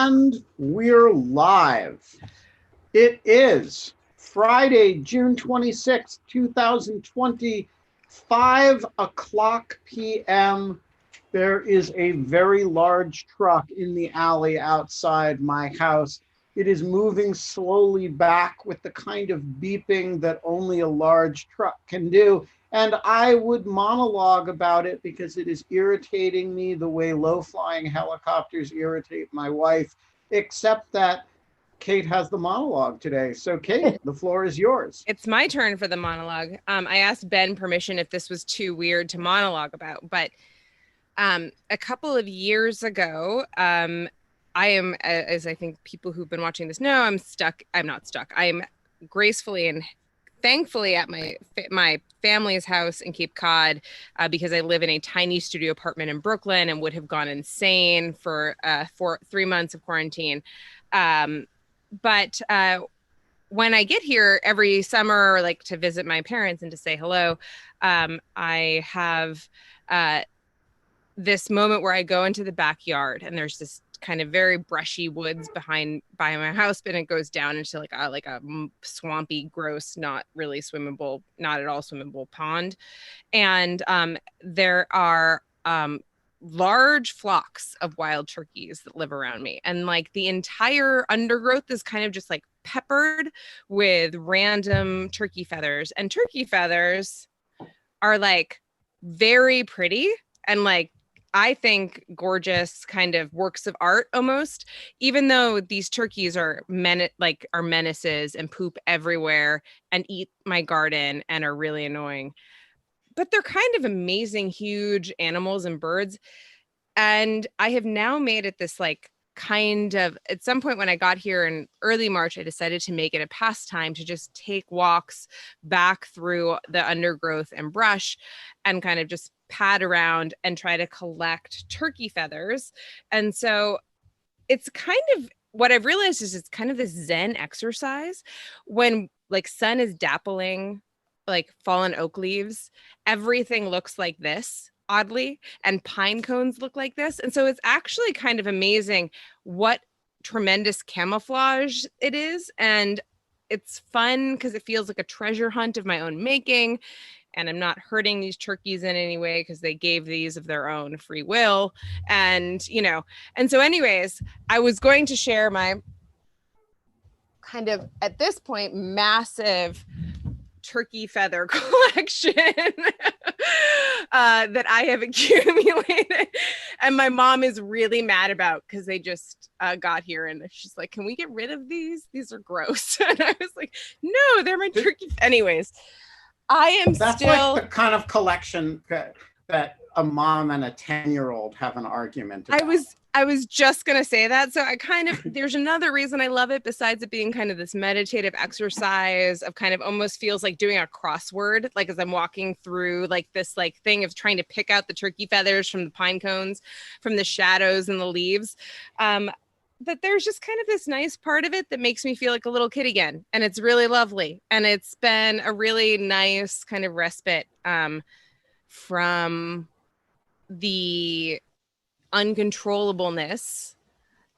And we're live. It is Friday, June 26th, 2020, 5 o'clock p.m. There is a very large truck in the alley outside my house. It is moving slowly back with the kind of beeping that only a large truck can do. And I would monologue about it because it is irritating me the way low-flying helicopters irritate my wife, except that Kate has the monologue today. So Kate, the floor is yours. It's my turn for the monologue. I asked Ben permission if this was too weird to monologue about, but a couple of years ago, I am, as I think people who've been watching this know, I'm not stuck. I am gracefully and thankfully at my family's house in Cape Cod because I live in a tiny studio apartment in Brooklyn and would have gone insane for 3 months of quarantine. But when I get here every summer, like to visit my parents and to say hello, I have this moment where I go into the backyard and there's this kind of very brushy woods by my house, but it goes down into like a swampy, gross, not really swimmable, not at all swimmable pond. And there are large flocks of wild turkeys that live around me. And like the entire undergrowth is kind of just like peppered with random turkey feathers. And turkey feathers are like very pretty and like I think gorgeous kind of works of art almost, even though these turkeys are menaces and poop everywhere and eat my garden and are really annoying. But they're kind of amazing, huge animals and birds. And I have now made it this like kind of, at some point when I got here in early March, I decided to make it a pastime to just take walks back through the undergrowth and brush and kind of just pad around and try to collect turkey feathers. And so it's kind of what I've realized is it's kind of this Zen exercise when like sun is dappling like fallen oak leaves, everything looks like this oddly, and pine cones look like this. And so it's actually kind of amazing what tremendous camouflage it is. And it's fun because it feels like a treasure hunt of my own making. And I'm not hurting these turkeys in any way because they gave these of their own free will. And, and so anyways, I was going to share my kind of, at this point, massive turkey feather collection that I have accumulated. And my mom is really mad about because they just got here and she's like, can we get rid of these? These are gross. And I was like, no, they're my turkey. Anyways, That's like the kind of collection that a mom and a 10-year-old have an argument about. I was just going to say that. So there's another reason I love it besides it being kind of this meditative exercise of kind of almost feels like doing a crossword, like as I'm walking through like this like thing of trying to pick out the turkey feathers from the pine cones, from the shadows and the leaves. That there's just kind of this nice part of it that makes me feel like a little kid again. And it's really lovely. And it's been a really nice kind of respite from the uncontrollableness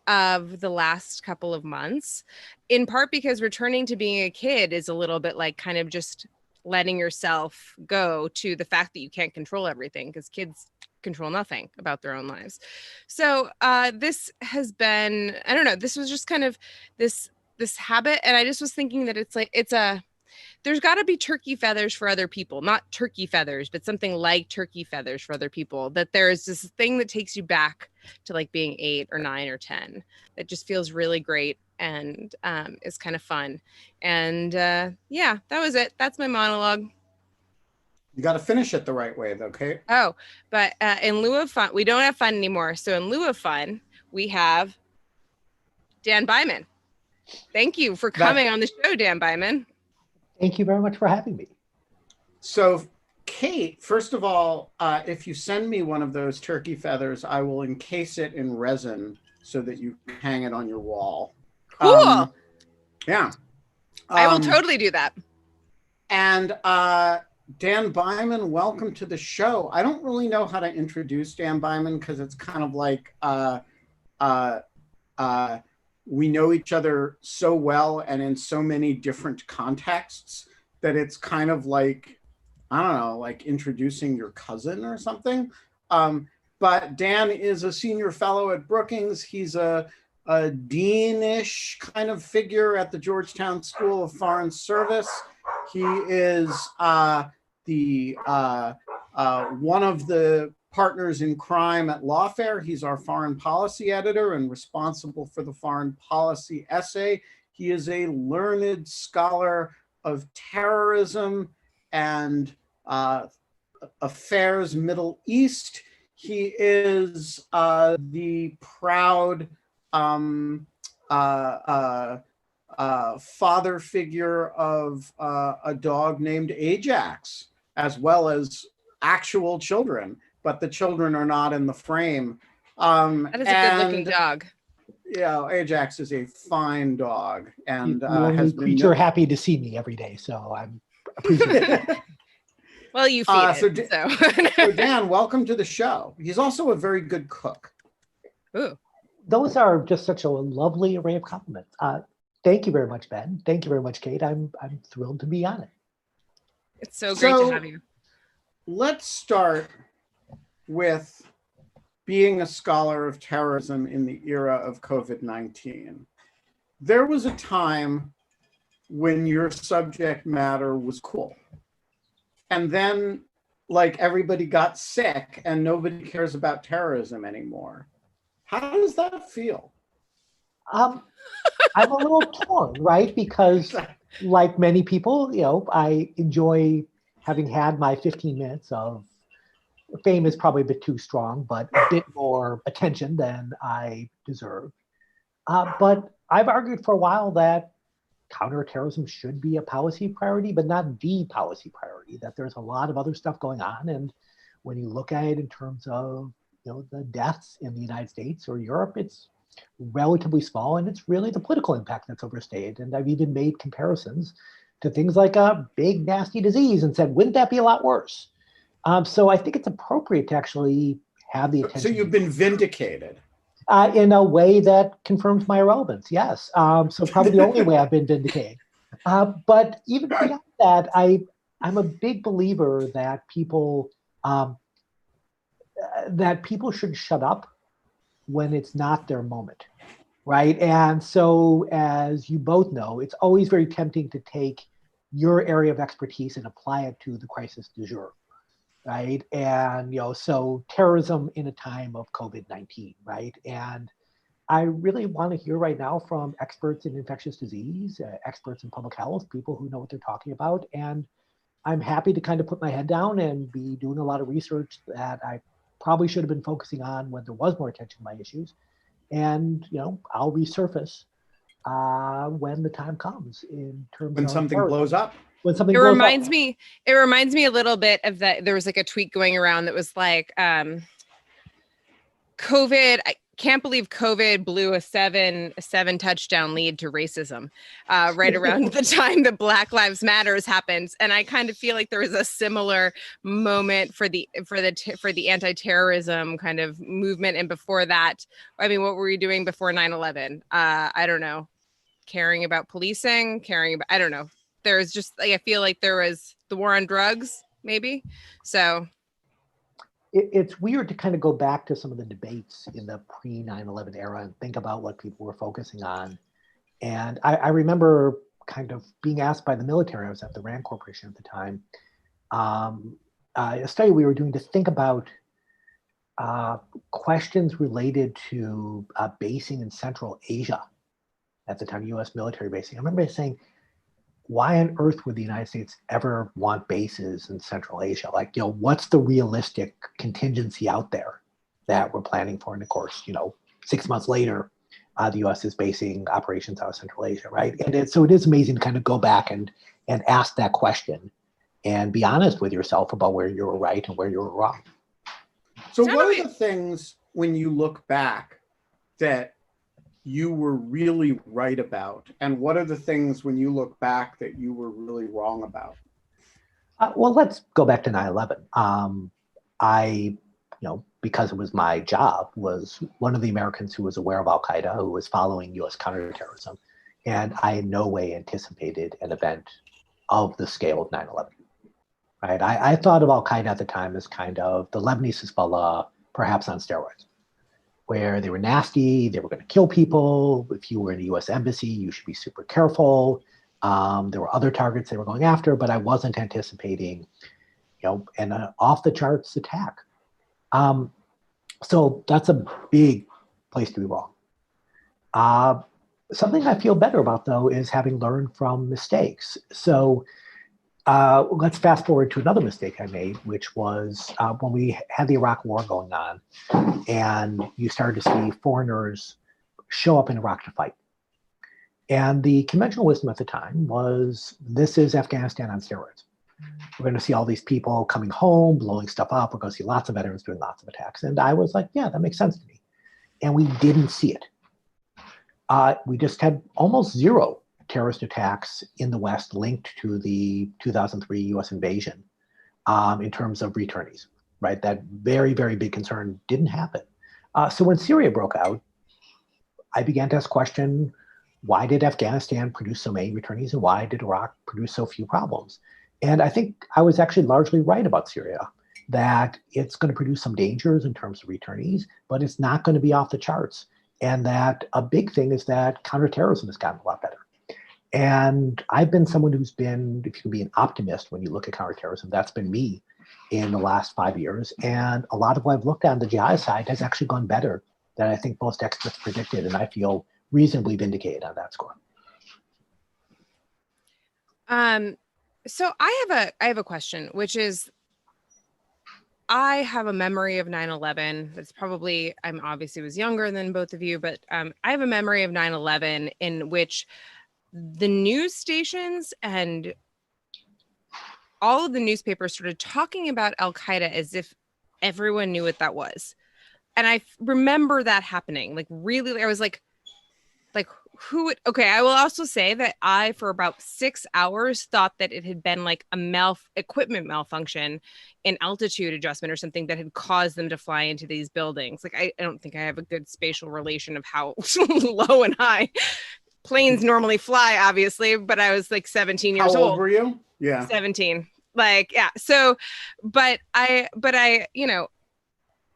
of the last couple of months, in part because returning to being a kid is a little bit like kind of just letting yourself go to the fact that you can't control everything because kids control nothing about their own lives. So this has been, I don't know, this was just kind of this habit. And I just was thinking that there's got to be turkey feathers for other people, not turkey feathers, but something like turkey feathers for other people, that there's this thing that takes you back to like being 8 or 9 or 10 that just feels really great and is kind of fun. And yeah, that was it. That's my monologue. You got to finish it the right way though, Kate. Oh, but in lieu of fun, we don't have fun anymore. So in lieu of fun, we have Dan Byman. Thank you for coming on the show, Dan Byman. Thank you very much for having me. So, Kate, first of all, if you send me one of those turkey feathers, I will encase it in resin so that you can hang it on your wall. Cool. Yeah. I will totally do that. And Dan Byman, welcome to the show. I don't really know how to introduce Dan Byman because it's kind of like we know each other so well and in so many different contexts that it's kind of like, I don't know, like introducing your cousin or something. But Dan is a senior fellow at Brookings. He's a dean-ish kind of figure at the Georgetown School of Foreign Service. He is the one of the partners in crime at Lawfare. He's our foreign policy editor and responsible for the foreign policy essay. He is a learned scholar of terrorism and affairs Middle East. He is the proud father figure of a dog named Ajax, as well as actual children, but the children are not in the frame. That is a good-looking dog. Yeah, Ajax is a fine dog, and the only has been creature happy to see me every day, so I'm appreciative. Well, you feed it, so. So Dan, welcome to the show. He's also a very good cook. Ooh. Those are just such a lovely array of compliments. Thank you very much, Ben. Thank you very much, Kate. I'm thrilled to be on it. It's so great to have you. Let's start with being a scholar of terrorism in the era of COVID-19. There was a time when your subject matter was cool. And then, like, everybody got sick and nobody cares about terrorism anymore. How does that feel? I'm a little torn, right? Because like many people, I enjoy having had my 15 minutes of fame is probably a bit too strong, but a bit more attention than I deserve. But I've argued for a while that counterterrorism should be a policy priority, but not the policy priority, that there's a lot of other stuff going on. And when you look at it in terms of the deaths in the United States or Europe, it's relatively small, and it's really the political impact that's overstated. And I've even made comparisons to things like a big, nasty disease and said, wouldn't that be a lot worse? So I think it's appropriate to actually have the attention. So you've been vindicated. In a way that confirms my irrelevance, yes. So probably the only way I've been vindicated. But even beyond that, I'm a big believer that people should shut up when it's not their moment, right? And so, as you both know, it's always very tempting to take your area of expertise and apply it to the crisis du jour, right? And so terrorism in a time of COVID-19, right? And I really want to hear right now from experts in infectious disease, experts in public health, people who know what they're talking about. And I'm happy to kind of put my head down and be doing a lot of research that I probably should have been focusing on when there was more attention to my issues. And, I'll resurface when the time comes in terms when of something blows up. When something It blows reminds up. me a little bit of that. There was like a tweet going around that was like, COVID, I can't believe COVID blew a seven touchdown lead to racism right around the time that Black Lives Matters happens. And I kind of feel like there was a similar moment for the anti-terrorism kind of movement. And before that, I mean, what were we doing before 9/11? I don't know, caring about policing, I don't know. There's just like, I feel like there was the war on drugs, maybe. So It's weird to kind of go back to some of the debates in the pre 9/11 era and think about what people were focusing on. And I remember kind of being asked by the military, I was at the RAND Corporation at the time, a study we were doing to think about questions related to basing in Central Asia at the time, US military basing. I remember saying, why on earth would the United States ever want bases in Central Asia? Like, what's the realistic contingency out there that we're planning for? And of course, 6 months later, the US is basing operations out of Central Asia, right? And so it is amazing to kind of go back and ask that question and be honest with yourself about where you were right and where you were wrong. So what are the things when you look back that you were really right about? And what are the things when you look back that you were really wrong about? Well, let's go back to 9/11. I because it was my job, was one of the Americans who was aware of Al-Qaeda, who was following US counterterrorism. And I in no way anticipated an event of the scale of 9/11. Right? I thought of Al-Qaeda at the time as kind of the Lebanese Hezbollah, perhaps on steroids, where they were nasty, they were going to kill people. If you were in a US embassy, you should be super careful. There were other targets they were going after, but I wasn't anticipating, an off the charts attack. So that's a big place to be wrong. Something I feel better about, though, is having learned from mistakes. So let's fast forward to another mistake I made, which was when we had the Iraq War going on, and you started to see foreigners show up in Iraq to fight. And the conventional wisdom at the time was, this is Afghanistan on steroids. We're going to see all these people coming home, blowing stuff up. We're going to see lots of veterans doing lots of attacks. And I was like, yeah, that makes sense to me. And we didn't see it. We just had almost zero terrorist attacks in the West linked to the 2003 US invasion in terms of returnees, right? That very, very big concern didn't happen. So when Syria broke out, I began to ask the question, why did Afghanistan produce so many returnees, and why did Iraq produce so few problems? And I think I was actually largely right about Syria, that it's going to produce some dangers in terms of returnees, but it's not going to be off the charts. And that a big thing is that counterterrorism has gotten a lot better. And I've been someone who's been, if you can be an optimist when you look at counterterrorism, that's been me in the last 5 years. And a lot of what I've looked at on the jihad side has actually gone better than I think most experts predicted. And I feel reasonably vindicated on that score. So I have a question, which is, I have a memory of 9/11. That's probably, I'm obviously was younger than both of you, but I have a memory of 9/11 in which the news stations and all of the newspapers started talking about Al-Qaeda as if everyone knew what that was. And I remember that happening, like really, I was like, who would, okay, I will also say that I, for about 6 hours, thought that it had been like a equipment malfunction in altitude adjustment or something that had caused them to fly into these buildings. Like, I don't think I have a good spatial relation of how low and high planes normally fly, obviously, but I was like 17 years old. How old were you? Yeah. 17. Like, yeah. So, but I, I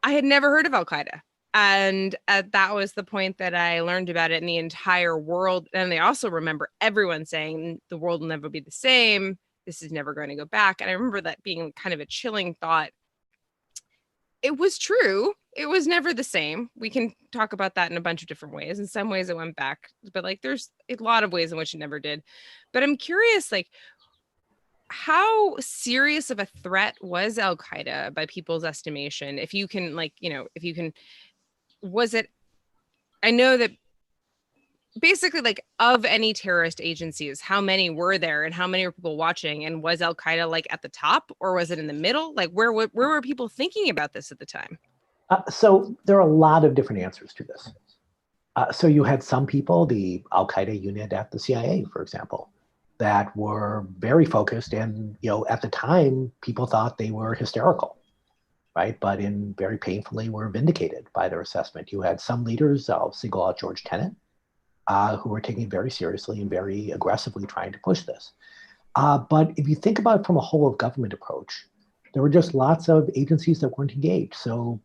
had never heard of Al-Qaeda. And that was the point that I learned about it in the entire world. And I also remember everyone saying the world will never be the same. This is never going to go back. And I remember that being kind of a chilling thought. It was true. It was never the same. We can talk about that in a bunch of different ways. In some ways it went back, but like there's a lot of ways in which it never did. But I'm curious, like, how serious of a threat was Al-Qaeda by people's estimation? If you can, like, was it, I know that basically, like, of any terrorist agencies, how many were there and how many were people watching? And was Al-Qaeda like at the top, or was it in the middle? Like, where were people thinking about this at the time? So there are a lot of different answers to this. So you had some people, the Al-Qaeda unit at the CIA, for example, that were very focused, and at the time people thought they were hysterical, right? But very painfully were vindicated by their assessment. You had some leaders, I'll single out George Tenet, who were taking it very seriously and very aggressively trying to push this. But if you think about it from a whole of government approach, there were just lots of agencies that weren't engaged. So,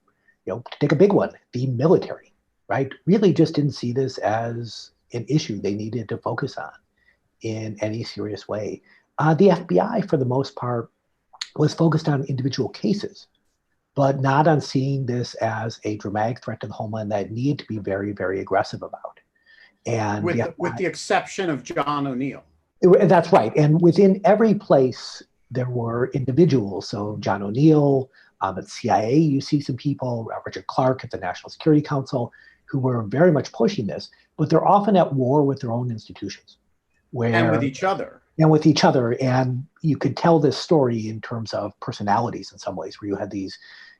to take a big one, the military, right, really just didn't see this as an issue they needed to focus on in any serious way. The FBI, for the most part, was focused on individual cases, but not on seeing this as a dramatic threat to the homeland that needed to be very, very aggressive about. And with the exception of John O'Neill. That's right. And within every place, there were individuals. So John O'Neill, at CIA, you see some people, Richard Clarke at the National Security Council, who were very much pushing this, but they're often at war with their own institutions. And with each other. And with each other. And you could tell this story in terms of personalities in some ways, where you had these,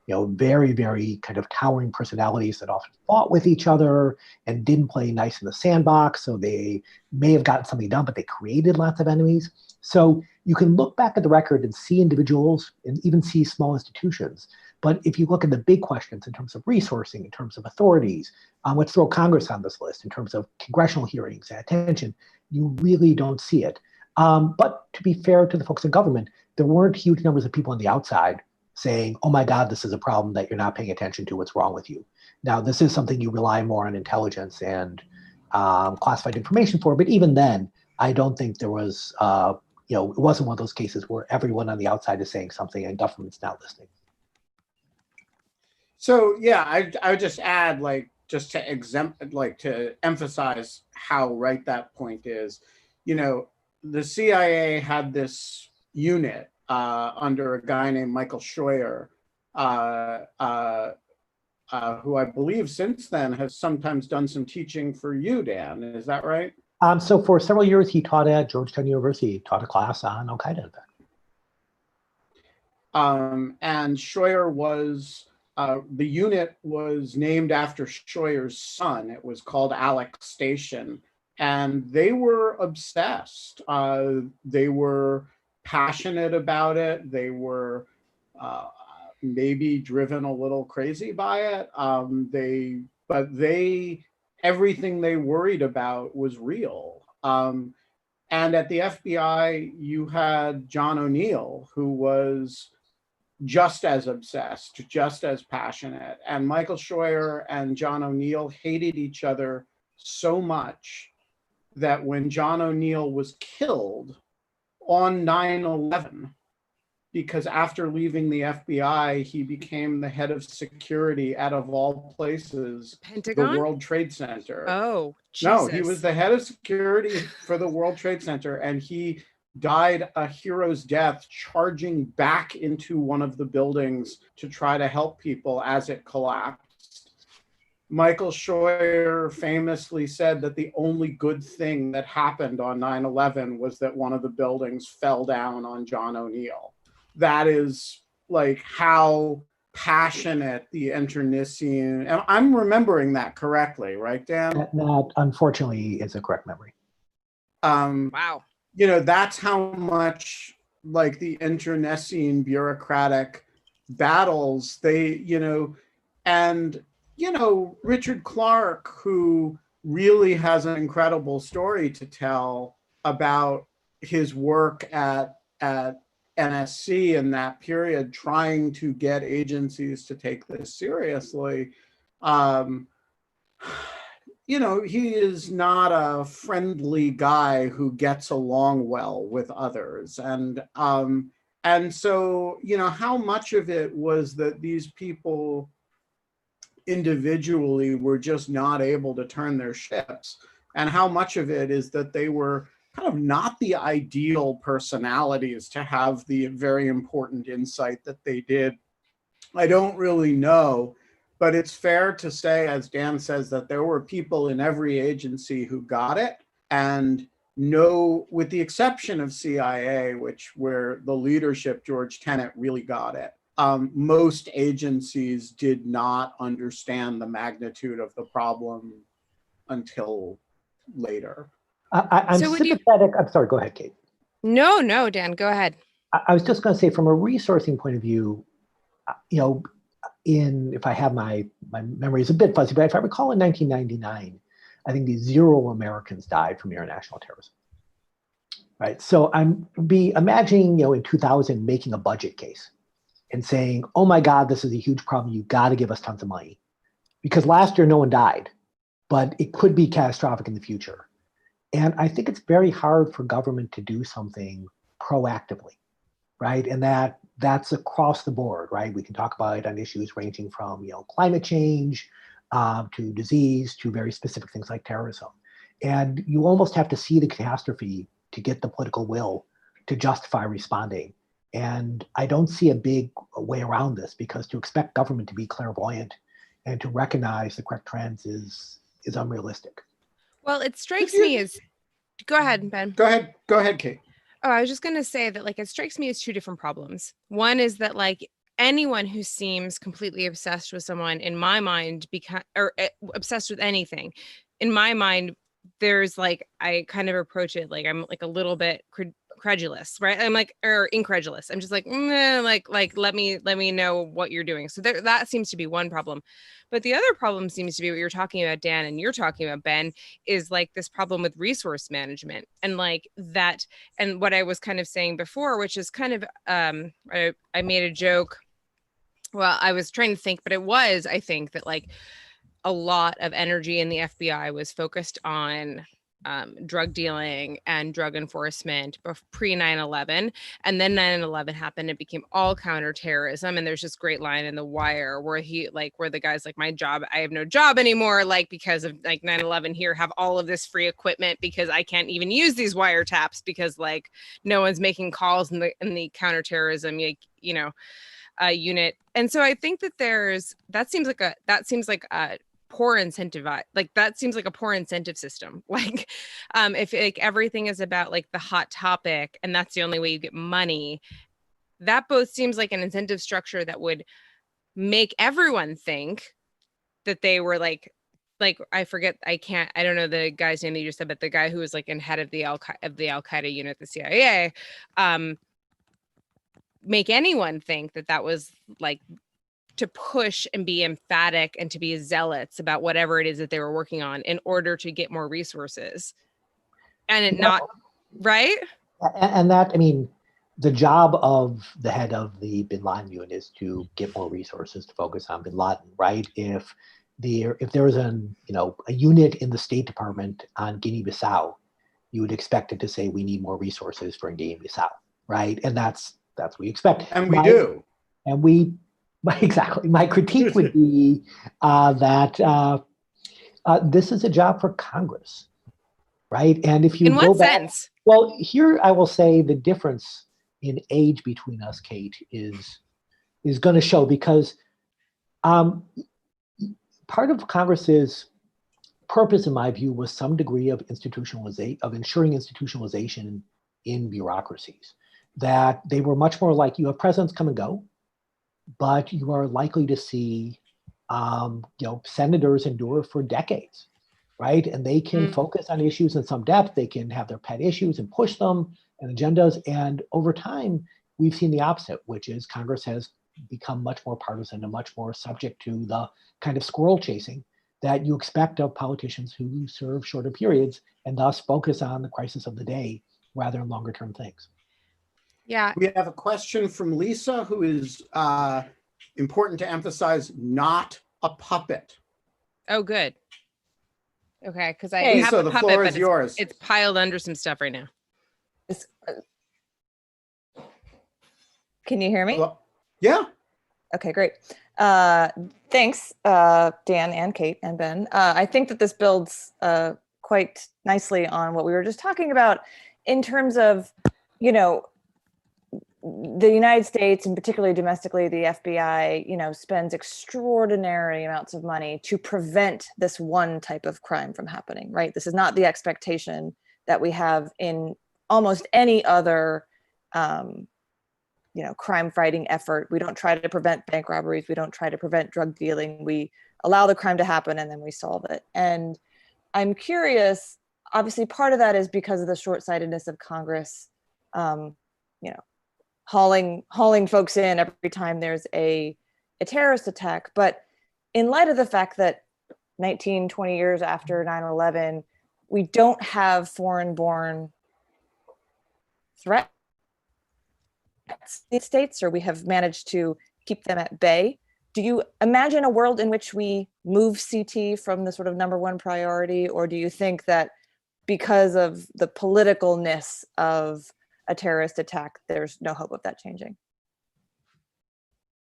very, very kind of towering personalities that often fought with each other and didn't play nice in the sandbox. So they may have gotten something done, but they created lots of enemies. So you can look back at the record and see individuals and even see small institutions. But if you look at the big questions in terms of resourcing, in terms of authorities, let's throw Congress on this list in terms of congressional hearings and attention, you really don't see it. But to be fair to the folks in government, there weren't huge numbers of people on the outside saying, oh my God, this is a problem that you're not paying attention to, what's wrong with you. Now, this is something you rely more on intelligence and classified information for, but even then, I don't think there was, it wasn't one of those cases where everyone on the outside is saying something and government's not listening. So yeah, I would just add, just to emphasize how right that point is, the CIA had this unit under a guy named Michael Scheuer, who I believe since then has sometimes done some teaching for you, Dan. Is that right? So for several years, he taught at Georgetown University, taught a class on Al Qaeda, in fact. And Scheuer was, the unit was named after Scheuer's son. It was called Alex Station. And they were obsessed. They were passionate about it. They were maybe driven a little crazy by it. Everything they worried about was real. And at the FBI, you had John O'Neill, who was just as obsessed, just as passionate. And Michael Scheuer and John O'Neill hated each other so much that when John O'Neill was killed on 9/11, because after leaving the FBI, he became the head of security at, of all places, Pentagon? the World Trade Center. Oh, Jesus. No, he was the head of security for the World Trade Center, and he died a hero's death charging back into one of the buildings to try to help people as it collapsed. Michael Scheuer famously said that the only good thing that happened on 9/11 was that one of the buildings fell down on John O'Neill. That is how passionate the internecine, and I'm remembering that correctly, right, Dan? That unfortunately is a correct memory. Wow. That's how much the internecine bureaucratic battles and Richard Clarke, who really has an incredible story to tell about his work at NSC in that period, trying to get agencies to take this seriously. He is not a friendly guy who gets along well with others. And so, how much of it was that these people individually were just not able to turn their ships, and how much of it is that they were kind of not the ideal personalities to have the very important insight that they did? I don't really know, but it's fair to say, as Dan says, that there were people in every agency who got it, and with the exception of CIA, where the leadership, George Tenet, really got it. Most agencies did not understand the magnitude of the problem until later. I'm sympathetic. I'm sorry, go ahead, Kate. No, Dan, go ahead. I was just going to say, from a resourcing point of view, if I have my memory is a bit fuzzy, but if I recall in 1999, I think 0 Americans died from international terrorism. Right. So I'm imagining, in 2000, making a budget case and saying, oh my God, this is a huge problem. You got to give us tons of money. Because last year, no one died, but it could be catastrophic in the future. And I think it's very hard for government to do something proactively, right? And that's across the board, right? We can talk about it on issues ranging from, climate change to disease to very specific things like terrorism. And you almost have to see the catastrophe to get the political will to justify responding. And I don't see a big way around this, because to expect government to be clairvoyant and to recognize the correct trends is unrealistic. Well, it strikes me as, go ahead, Ben. Go ahead, Kate. Oh, I was just going to say that, it strikes me as two different problems. One is that, anyone who seems completely obsessed with someone, in my mind, obsessed with anything, in my mind, there's like, I kind of approach it like I'm like a little bit credulous, right? I'm like, or incredulous. I'm just like, let me know what you're doing. So that seems to be one problem. But the other problem seems to be what you're talking about, Dan, and you're talking about, Ben, is like this problem with resource management and like that. And what I was kind of saying before, which is kind of, I made a joke. Well, I was trying to think, but I think that like a lot of energy in the FBI was focused on drug dealing and drug enforcement pre 9/11, and then 9/11 happened. It became all counterterrorism, and there's this great line in The Wire where where the guy's like, "My job, I have no job anymore, like because of like 9/11. Here, have all of this free equipment because I can't even use these wiretaps because like no one's making calls in the counterterrorism, unit." And so I think that that seems like a poor incentive, like that seems like a poor incentive system. Like if like everything is about like the hot topic and that's the only way you get money, that both seems like an incentive structure that would make everyone think that they were like I don't know the guy's name that you just said, but the guy who was like in head of the Al Qaeda unit at the CIA, make anyone think that was like to push and be emphatic and to be zealots about whatever it is that they were working on in order to get more resources. And right? And that, I mean, the job of the head of the Bin Laden unit is to get more resources to focus on Bin Laden, right? If there was a unit in the State Department on Guinea-Bissau, you would expect it to say we need more resources for Guinea-Bissau, right? And that's what we expect. And we do. And we exactly. My critique would be that this is a job for Congress, right? And if you in what sense? Well, here I will say the difference in age between us, Kate, is going to show because part of Congress's purpose, in my view, was some degree of ensuring institutionalization in bureaucracies. That they were much more like you have presidents come and go, but you are likely to see, senators endure for decades, right? And they can focus on issues in some depth. They can have their pet issues and push them and agendas. And over time, we've seen the opposite, which is Congress has become much more partisan and much more subject to the kind of squirrel chasing that you expect of politicians who serve shorter periods and thus focus on the crisis of the day rather than longer term things. Yeah. We have a question from Lisa, who is important to emphasize, not a puppet. Oh, good. Okay, because I Lisa, have a the puppet, floor but is yours. it's piled under some stuff right now. Can you hear me? Yeah. Okay, great. Thanks, Dan and Kate and Ben. I think that this builds quite nicely on what we were just talking about in terms of, the United States, and particularly domestically, the FBI, spends extraordinary amounts of money to prevent this one type of crime from happening, right? This is not the expectation that we have in almost any other, crime fighting effort. We don't try to prevent bank robberies. We don't try to prevent drug dealing. We allow the crime to happen and then we solve it. And I'm curious, obviously part of that is because of the short-sightedness of Congress, hauling folks in every time there's a terrorist attack. But in light of the fact that 19, 20 years after 9/11, we don't have foreign-born threats in the States, or we have managed to keep them at bay. Do you imagine a world in which we move CT from the sort of number one priority, or do you think that because of the politicalness of a terrorist attack, there's no hope of that changing?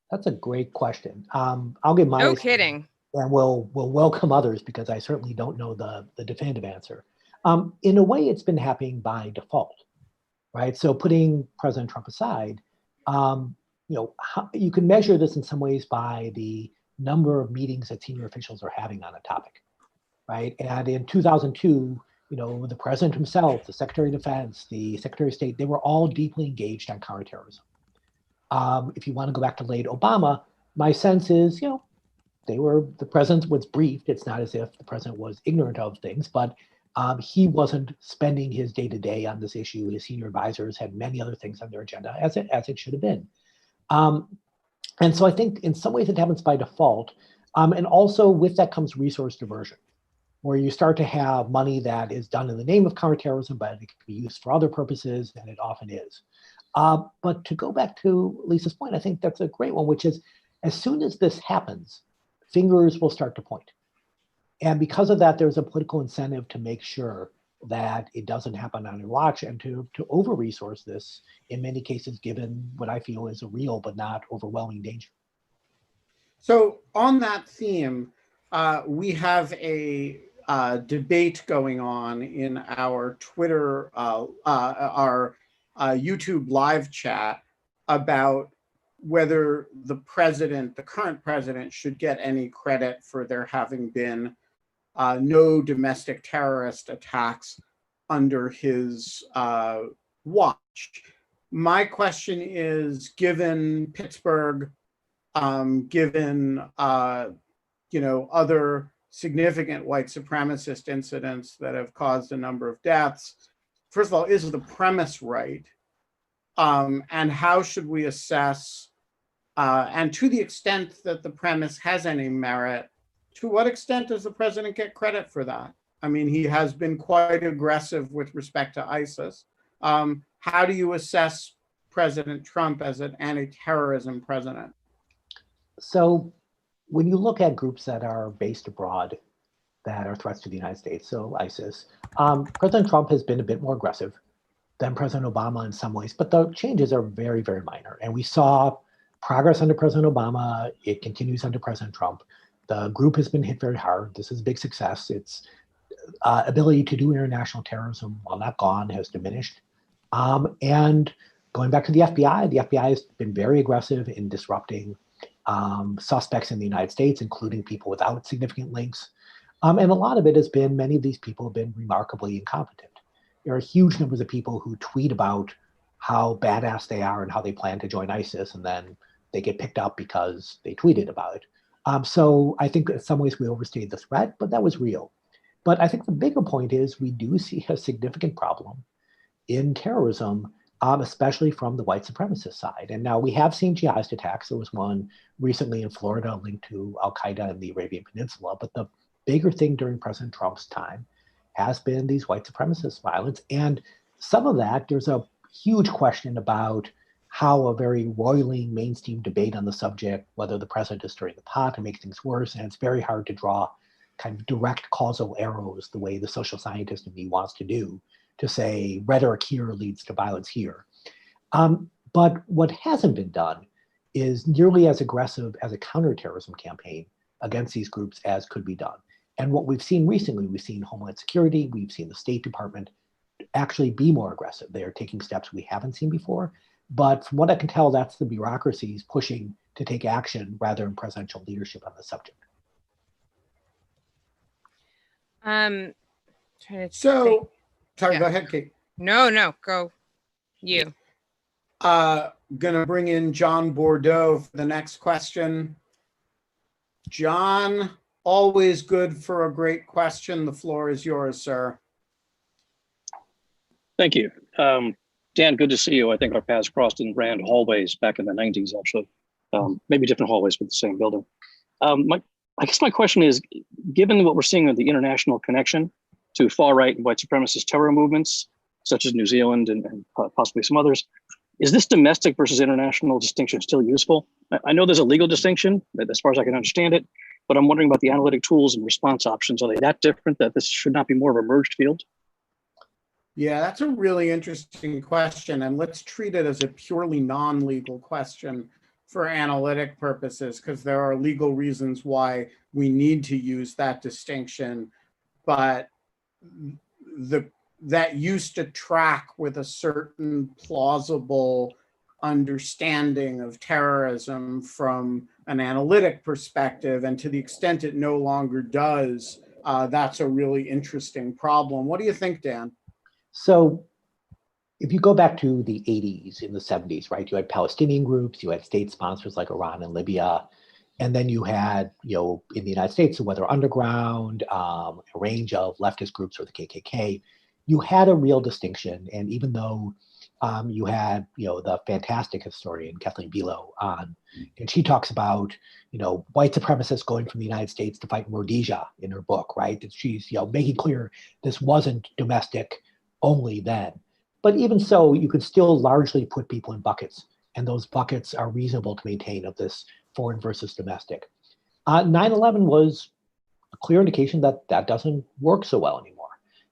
That's a great question. I'll give my no kidding, and we'll welcome others because I certainly don't know the definitive answer. In a way, it's been happening by default, right? So putting President Trump aside, you can measure this in some ways by the number of meetings that senior officials are having on a topic, right? And in 2002, the president himself, the Secretary of Defense, the Secretary of State, they were all deeply engaged on counterterrorism. If you want to go back to late Obama, my sense is, the president was briefed. It's not as if the president was ignorant of things, but he wasn't spending his day-to-day on this issue. His senior advisors had many other things on their agenda, as it should have been. And so I think in some ways it happens by default. And also with that comes resource diversion, where you start to have money that is done in the name of counterterrorism, but it can be used for other purposes, and it often is. But to go back to Lisa's point, I think that's a great one, which is as soon as this happens, fingers will start to point. And because of that, there's a political incentive to make sure that it doesn't happen on your watch and to over-resource this in many cases, given what I feel is a real but not overwhelming danger. So on that theme, we have a debate going on in our Twitter, our YouTube live chat about whether the current president, should get any credit for there having been no domestic terrorist attacks under his watch. My question is, given Pittsburgh, given other significant white supremacist incidents that have caused a number of deaths, first of all, is the premise right? And how should we assess, and to the extent that the premise has any merit, to what extent does the president get credit for that? I mean, he has been quite aggressive with respect to ISIS. How do you assess President Trump as an anti-terrorism president? So when you look at groups that are based abroad that are threats to the United States, so ISIS, President Trump has been a bit more aggressive than President Obama in some ways, but the changes are very, very minor. And we saw progress under President Obama. It continues under President Trump. The group has been hit very hard. This is a big success. Its ability to do international terrorism, while not gone, has diminished. And going back to the FBI has been very aggressive in disrupting suspects in the United States, including people without significant links. And a lot of it has been, many of these people have been remarkably incompetent. There are huge numbers of people who tweet about how badass they are and how they plan to join ISIS, and then they get picked up because they tweeted about it. So I think in some ways we overstated the threat, but that was real. But I think the bigger point is we do see a significant problem in terrorism, especially from the white supremacist side. And now we have seen jihadist attacks. There was one recently in Florida linked to Al-Qaeda in the Arabian Peninsula. But the bigger thing during President Trump's time has been these white supremacist violence. And some of that, there's a huge question about how a very roiling mainstream debate on the subject, whether the president is stirring the pot to make things worse. And it's very hard to draw kind of direct causal arrows the way the social scientist in me wants to do, to say rhetoric here leads to violence here. But what hasn't been done is nearly as aggressive as a counterterrorism campaign against these groups as could be done. And what we've seen recently, we've seen Homeland Security, we've seen the State Department actually be more aggressive. They are taking steps we haven't seen before. But from what I can tell, that's the bureaucracies pushing to take action rather than presidential leadership on the subject. So, sorry, Yeah. Go ahead, Kate. No, go you. Gonna bring in John Bordeaux for the next question. John, always good for a great question. The floor is yours, sir. Thank you. Dan, good to see you. I think our paths crossed in Rand hallways back in the 90s, actually. Maybe different hallways, but the same building. I guess my question is, given what we're seeing with the international connection to far-right and white supremacist terror movements, such as New Zealand and possibly some others, is this domestic versus international distinction still useful? I know there's a legal distinction, as far as I can understand it, but I'm wondering about the analytic tools and response options. Are they that different that this should not be more of a merged field? Yeah, that's a really interesting question. And let's treat it as a purely non-legal question for analytic purposes, because there are legal reasons why we need to use that distinction. But that used to track with a certain plausible understanding of terrorism from an analytic perspective. And to the extent it no longer does, that's a really interesting problem. What do you think, Dan? So if you go back to the 80s, in the 70s, right, you had Palestinian groups, you had state sponsors like Iran and Libya, and then you had, in the United States, the Weather Underground, a range of leftist groups or the KKK. You had a real distinction, and even though you had, the fantastic historian Kathleen Below on, and she talks about, white supremacists going from the United States to fight in Rhodesia in her book, right? And she's, making clear this wasn't domestic only then. But even so, you could still largely put people in buckets, and those buckets are reasonable to maintain of this foreign versus domestic. 9/11 was a clear indication that that doesn't work so well anymore,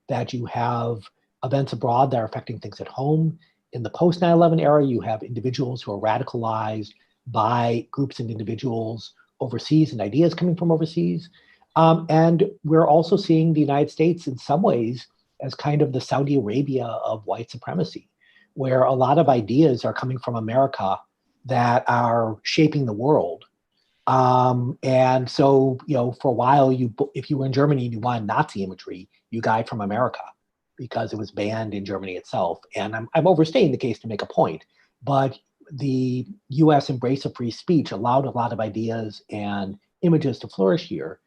that you have events abroad that are affecting things at home. In the post 9/11 era, you have individuals who are radicalized by groups and individuals overseas and ideas coming from overseas. And we're also seeing the United States in some ways as kind of the Saudi Arabia of white supremacy, where a lot of ideas are coming from America that are shaping the world. And so, for a while, if you were in Germany and you wanted Nazi imagery, you got it from America because it was banned in Germany itself. And I'm overstating the case to make a point, but the US embrace of free speech allowed a lot of ideas and images to flourish here.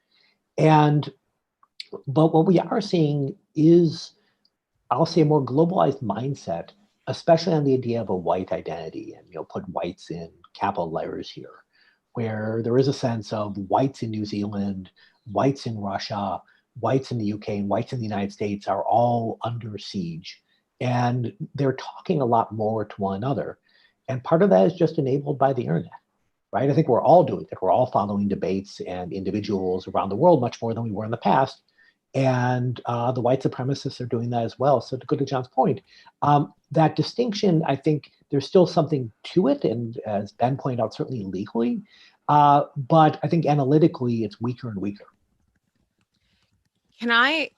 But what we are seeing is, I'll say, a more globalized mindset, especially on the idea of a white identity, and put whites in capital letters here, where there is a sense of whites in New Zealand, whites in Russia, whites in the UK, and whites in the United States are all under siege. And they're talking a lot more to one another. And part of that is just enabled by the internet, right? I think we're all doing it. We're all following debates and individuals around the world much more than we were in the past. And the white supremacists are doing that as well. So to go to John's point, that distinction, I think there's still something to it. And as Ben pointed out, certainly legally, but I think analytically it's weaker and weaker. I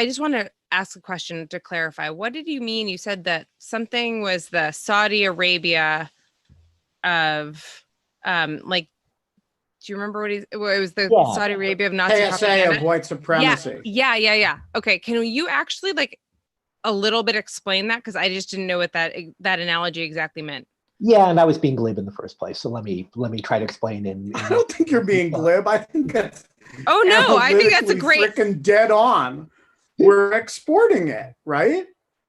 just want to ask a question to clarify. What did you mean? You said that something was the Saudi Arabia of, do you remember what it was? The Saudi Arabia of Nazi KSA propaganda? of white supremacy. Yeah. Okay. Can you actually a little bit explain that? Because I just didn't know what that analogy exactly meant. Yeah, and I was being glib in the first place. So let me try to explain. I don't think you're being glib. I think that's I think that's a great freaking dead on. We're exporting it, right?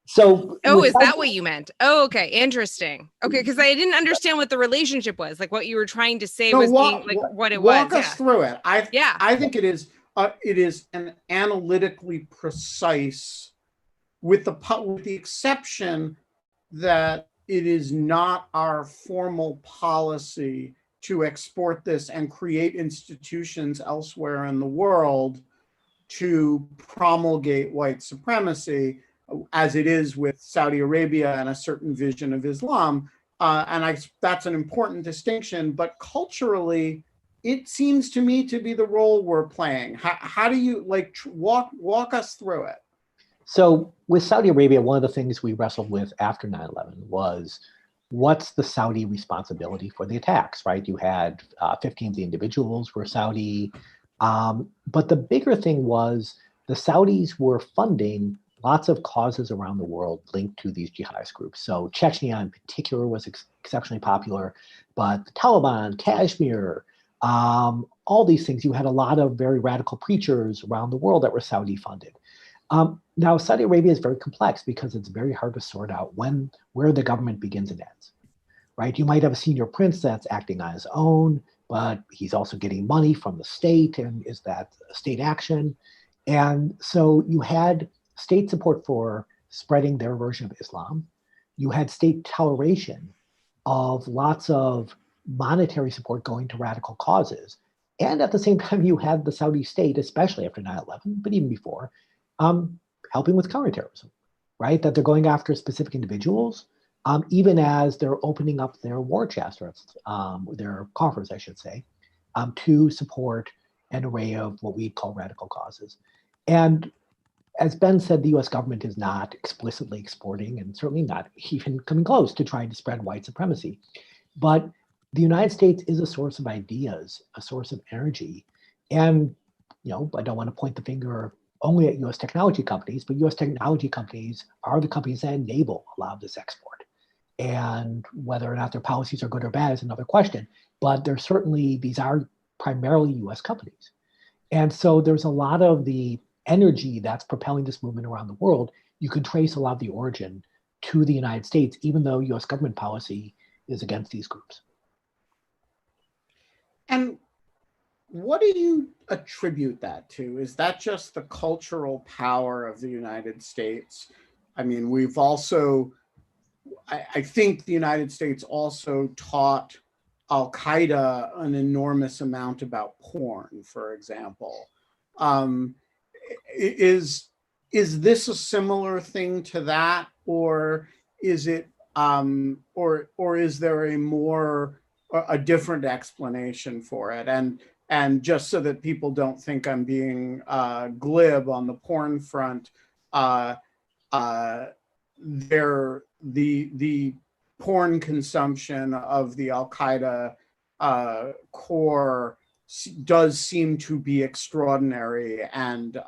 So is that what you meant? Oh, okay, interesting. Okay, because I didn't understand what the relationship was. What you were trying to say was what it was. Walk us through it. I think it is an analytically precise, with the exception that it is not our formal policy to export this and create institutions elsewhere in the world to promulgate white supremacy, as it is with Saudi Arabia and a certain vision of Islam. That's an important distinction, but culturally, it seems to me to be the role we're playing. How do you walk us through it? So with Saudi Arabia, one of the things we wrestled with after 9/11 was, what's the Saudi responsibility for the attacks, right? You had 15 of the individuals were Saudi. But the bigger thing was the Saudis were funding lots of causes around the world linked to these jihadist groups. So Chechnya in particular was exceptionally popular, but the Taliban, Kashmir, all these things, you had a lot of very radical preachers around the world that were Saudi funded. Now, Saudi Arabia is very complex because it's very hard to sort out where the government begins and ends, right? You might have a senior prince that's acting on his own, but he's also getting money from the state, and is that state action? And so you had state support for spreading their version of Islam. You had state toleration of lots of monetary support going to radical causes. And at the same time, you had the Saudi state, especially after 9/11, but even before, helping with counterterrorism, right? That they're going after specific individuals, even as they're opening up their war chests, or their coffers, I should say, to support an array of what we call radical causes. And as Ben said, the US government is not explicitly exporting, and certainly not even coming close to trying to spread white supremacy. But the United States is a source of ideas, a source of energy. And, I don't want to point the finger only at US technology companies, but US technology companies are the companies that enable a lot of this export. And whether or not their policies are good or bad is another question. But they're certainly, these are primarily US companies. And so there's a lot of the energy that's propelling this movement around the world. You can trace a lot of the origin to the United States, even though US government policy is against these groups. And what do you attribute that to? Is that just the cultural power of the United States? I mean, we've also, I think the United States also taught Al-Qaeda an enormous amount about porn, for example. Is this a similar thing to that, or is it, or is there a different explanation for it? And just so that people don't think I'm being glib on the porn front, the porn consumption of the Al-Qaeda core does seem to be extraordinary and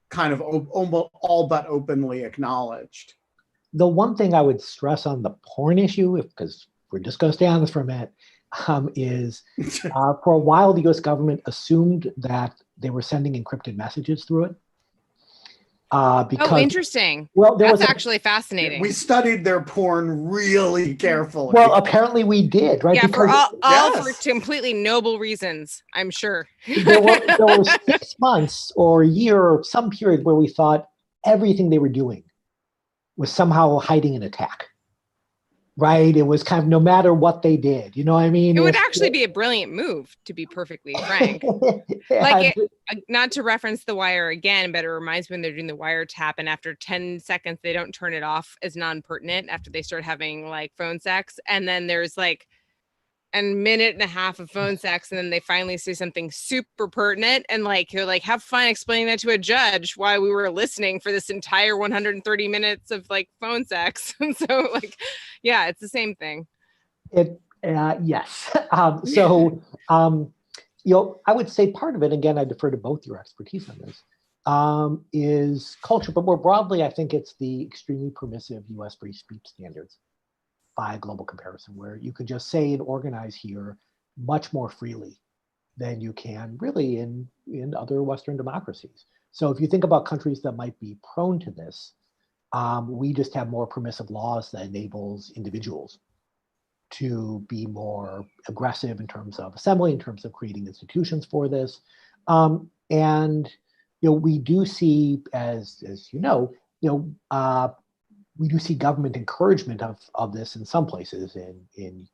kind of almost all but openly acknowledged. The one thing I would stress on the porn issue, because we're just going to stay on this for a minute, is for a while the US government assumed that they were sending encrypted messages through it. Because, interesting. Well, that's actually fascinating. We studied their porn really carefully. Well, apparently we did, right? Yeah, because for completely noble reasons, I'm sure. there were 6 months or a year or some period where we thought everything they were doing was somehow hiding an attack. Right? It was kind of no matter what they did, you know what I mean? It would actually be a brilliant move, to be perfectly frank. Not to reference The Wire again, but it reminds me when they're doing the wiretap and after 10 seconds, they don't turn it off as non-pertinent after they start having like phone sex. And then there's like a minute and a half of phone sex. And then they finally say something super pertinent. And like, you're like, have fun explaining that to a judge while we were listening for this entire 130 minutes of like phone sex. And so like, yeah, it's the same thing. Yes. I would say part of it, again, I defer to both your expertise on this, is culture. But more broadly, I think it's the extremely permissive US free speech standards by global comparison, where you can just say and organize here much more freely than you can really in other Western democracies. So if you think about countries that might be prone to this, we just have more permissive laws that enables individuals to be more aggressive in terms of assembly, in terms of creating institutions for this. And we do see, as we do see government encouragement of this in some places. In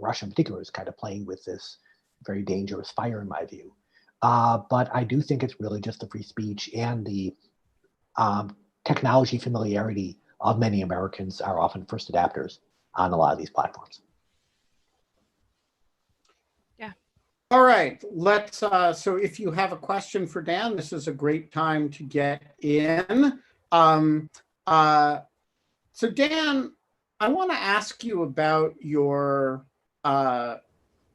Russia in particular is kind of playing with this very dangerous fire, in my view. But I do think it's really just the free speech and the technology familiarity of many Americans are often first adapters on a lot of these platforms. Yeah. All right, let's, so if you have a question for Dan, this is a great time to get in. So Dan, I want to ask you about your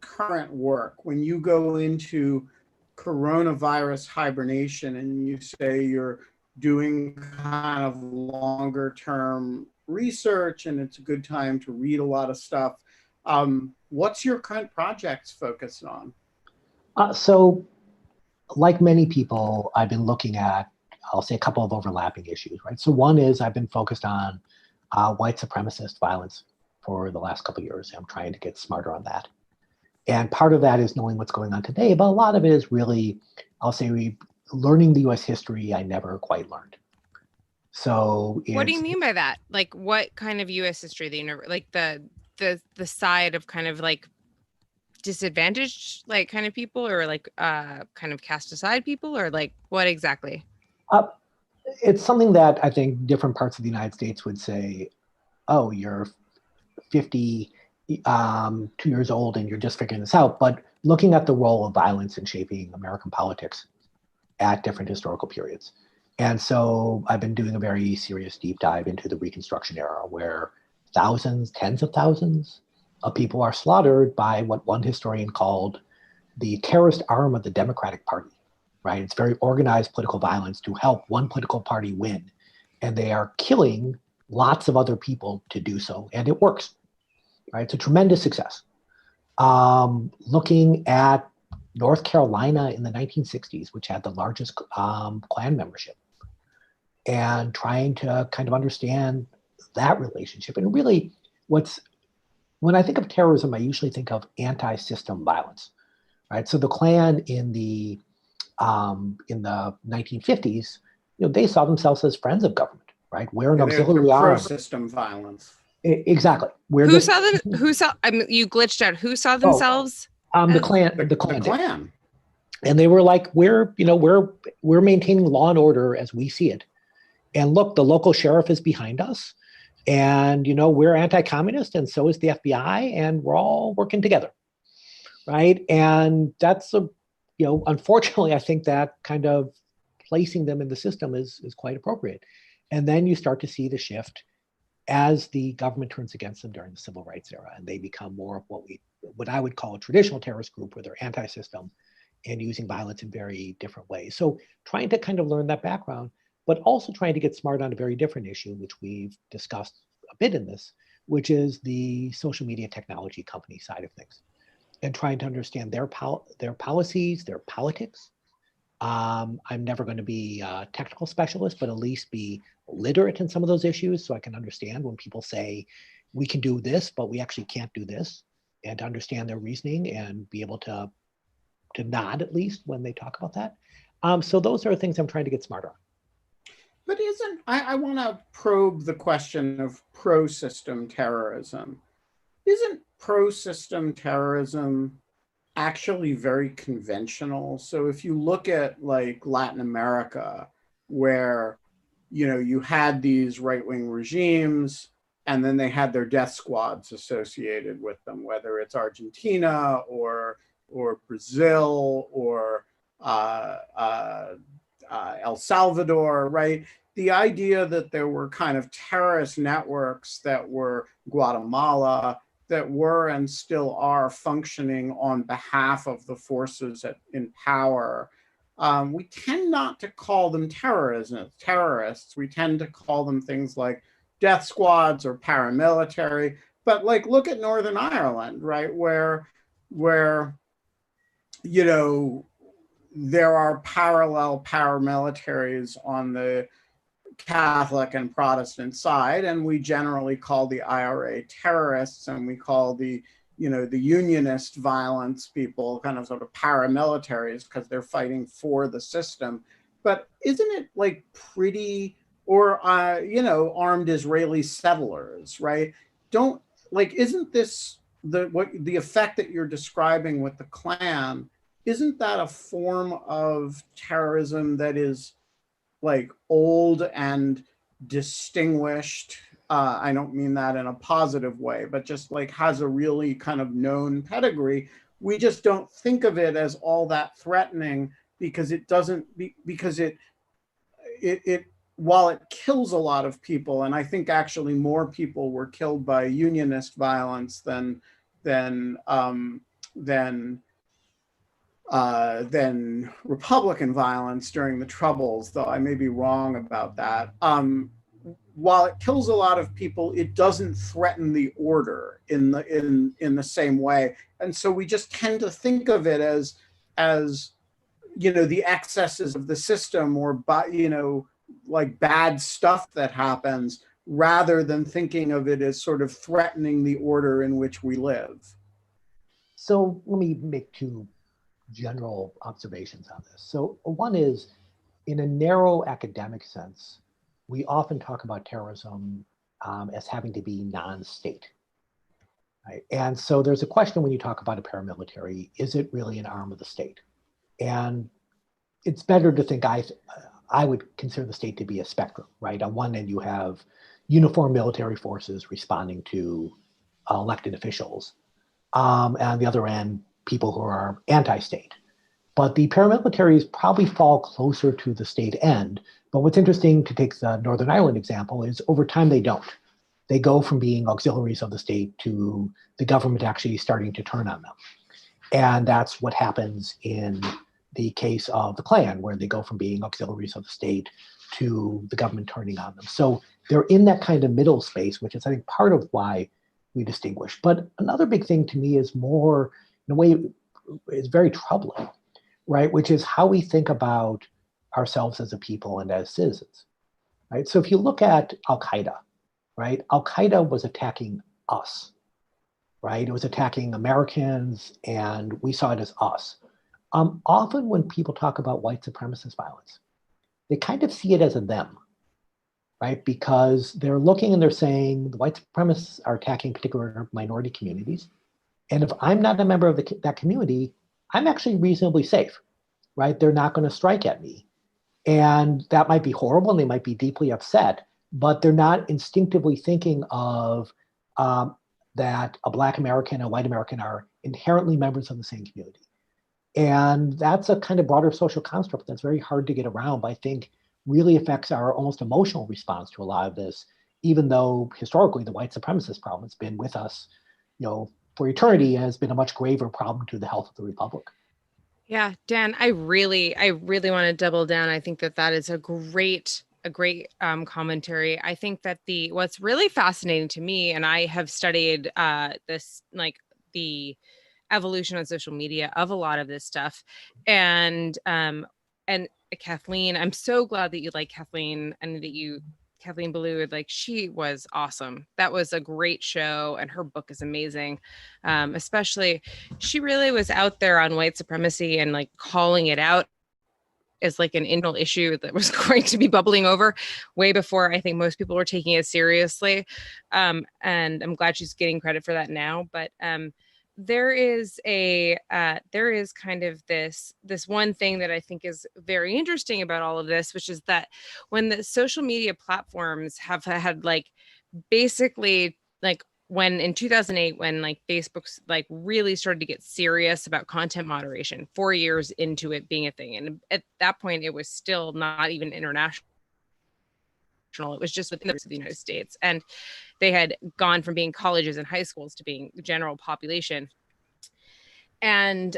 current work. When you go into coronavirus hibernation and you say you're doing kind of longer term research and it's a good time to read a lot of stuff, what's your current projects focused on? So like many people, I've been looking at, I'll say, a couple of overlapping issues, right? So one is I've been focused on white supremacist violence for the last couple of years. I'm trying to get smarter on that. And part of that is knowing what's going on today, but a lot of it is really, I'll say, learning the US history I never quite learned. So what do you mean by that? Like what kind of US history that you never, like the side of kind of like disadvantaged like kind of people, or like kind of cast aside people, or like what exactly? It's something that I think different parts of the United States would say, oh, you're 52 years old and you're just figuring this out. But looking at the role of violence in shaping American politics at different historical periods. And so I've been doing a very serious deep dive into the Reconstruction era, where thousands, tens of thousands of people are slaughtered by what one historian called the terrorist arm of the Democratic Party. right? It's very organized political violence to help one political party win. And they are killing lots of other people to do so. And it works, right? It's a tremendous success. Looking at North Carolina in the 1960s, which had the largest Klan membership, and trying to kind of understand that relationship. And really, when I think of terrorism, I usually think of anti-system violence, right? So the Klan in the 1950s, they saw themselves as friends of government, right? We're an auxiliary arm. Pro-system violence. Exactly. Who saw them? Who saw? I mean, you glitched out. Who saw themselves? The Klan. The Klan. And they were like, we're maintaining law and order as we see it. And look, the local sheriff is behind us. And, we're anti-communist, and so is the FBI, and we're all working together, right? And that's unfortunately, I think that kind of placing them in the system is quite appropriate. And then you start to see the shift as the government turns against them during the civil rights era, and they become more of what I would call a traditional terrorist group, where they're anti-system and using violence in very different ways. So trying to kind of learn that background, but also trying to get smart on a very different issue, which we've discussed a bit in this, which is the social media technology company side of things, and trying to understand their policies, their politics. I'm never going to be a technical specialist, but at least be literate in some of those issues, so I can understand when people say we can do this, but we actually can't do this, and to understand their reasoning and be able to nod at least when they talk about that. So those are things I'm trying to get smarter on. But I want to probe the question of pro-system terrorism. Isn't pro-system terrorism actually very conventional? So if you look at like Latin America, where, you had these right-wing regimes, and then they had their death squads associated with them, whether it's Argentina or Brazil or El Salvador, right? The idea that there were kind of terrorist networks that were Guatemala, that were and still are functioning on behalf of the forces in power. We tend not to call them terrorists. We tend to call them things like death squads or paramilitary. But like, look at Northern Ireland, right? Where there are parallel paramilitaries on the Catholic and Protestant side, and we generally call the IRA terrorists, and we call the unionist violence people kind of sort of paramilitaries because they're fighting for the system. But isn't it like pretty, or armed Israeli settlers, right? Isn't this the effect that you're describing with the Klan? Isn't that a form of terrorism that is like old and distinguished? I don't mean that in a positive way, but just like has a really kind of known pedigree. We just don't think of it as all that threatening because it doesn't, because it while it kills a lot of people, and I think actually more people were killed by unionist violence than Republican violence during the Troubles, though I may be wrong about that. While it kills a lot of people, it doesn't threaten the order in the same way, and so we just tend to think of it as the excesses of the system, or like bad stuff that happens, rather than thinking of it as sort of threatening the order in which we live. So let me make two general observations on this. So one is, in a narrow academic sense, we often talk about terrorism as having to be non-state, right? And so there's a question when you talk about a paramilitary, is it really an arm of the state? And it's better to think, I would consider the state to be a spectrum, right? On one end, you have uniformed military forces responding to elected officials. And on the other end, people who are anti-state. But the paramilitaries probably fall closer to the state end. But what's interesting, to take the Northern Ireland example, is over time they don't. They go from being auxiliaries of the state to the government actually starting to turn on them. And that's what happens in the case of the Klan, where they go from being auxiliaries of the state to the government turning on them. So they're in that kind of middle space, which is, I think, part of why we distinguish. But another big thing to me is more, in a way, is very troubling, right? Which is how we think about ourselves as a people and as citizens, right? So if you look at Al-Qaeda, right? Al-Qaeda was attacking us, right? It was attacking Americans, and we saw it as us. Often when people talk about white supremacist violence, they kind of see it as a them, right? Because they're looking and they're saying the white supremacists are attacking particular minority communities. And if I'm not a member of that community, I'm actually reasonably safe, right? They're not going to strike at me. And that might be horrible and they might be deeply upset, but they're not instinctively thinking of that a Black American and a white American are inherently members of the same community. And that's a kind of broader social construct that's very hard to get around, but I think really affects our almost emotional response to a lot of this, even though historically the white supremacist problem has been with us, for eternity, has been a much graver problem to the health of the Republic. Yeah, Dan, I really want to double down. I think that is a great commentary. I think that what's really fascinating to me, and I have studied this, like the evolution on social media of a lot of this stuff, and Kathleen, I'm so glad that you like Kathleen, and that Kathleen Belew, like, she was awesome. That was a great show, and her book is amazing. Especially, she really was out there on white supremacy and like calling it out as like an internal issue that was going to be bubbling over way before I think most people were taking it seriously. And I'm glad she's getting credit for that now. But there is kind of this one thing that I think is very interesting about all of this, which is that when the social media platforms have had like basically like when in 2008, when like Facebook's like really started to get serious about content moderation 4 years into it being a thing. And at that point, it was still not even international. It was just within the United States. And they had gone from being colleges and high schools to being general population. And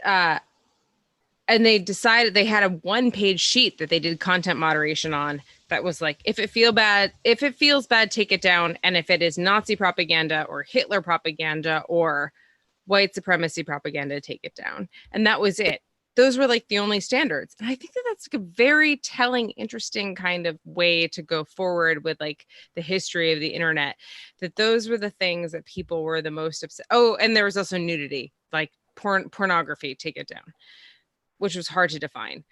they decided, they had a 1-page sheet that they did content moderation on that was like, if it feels bad, take it down. And if it is Nazi propaganda or Hitler propaganda or white supremacy propaganda, take it down. And that was it. Those were like the only standards. And I think that that's like a very telling, interesting kind of way to go forward with like the history of the internet, that those were the things that people were the most upset. Oh, and there was also nudity, like pornography, take it down, which was hard to define,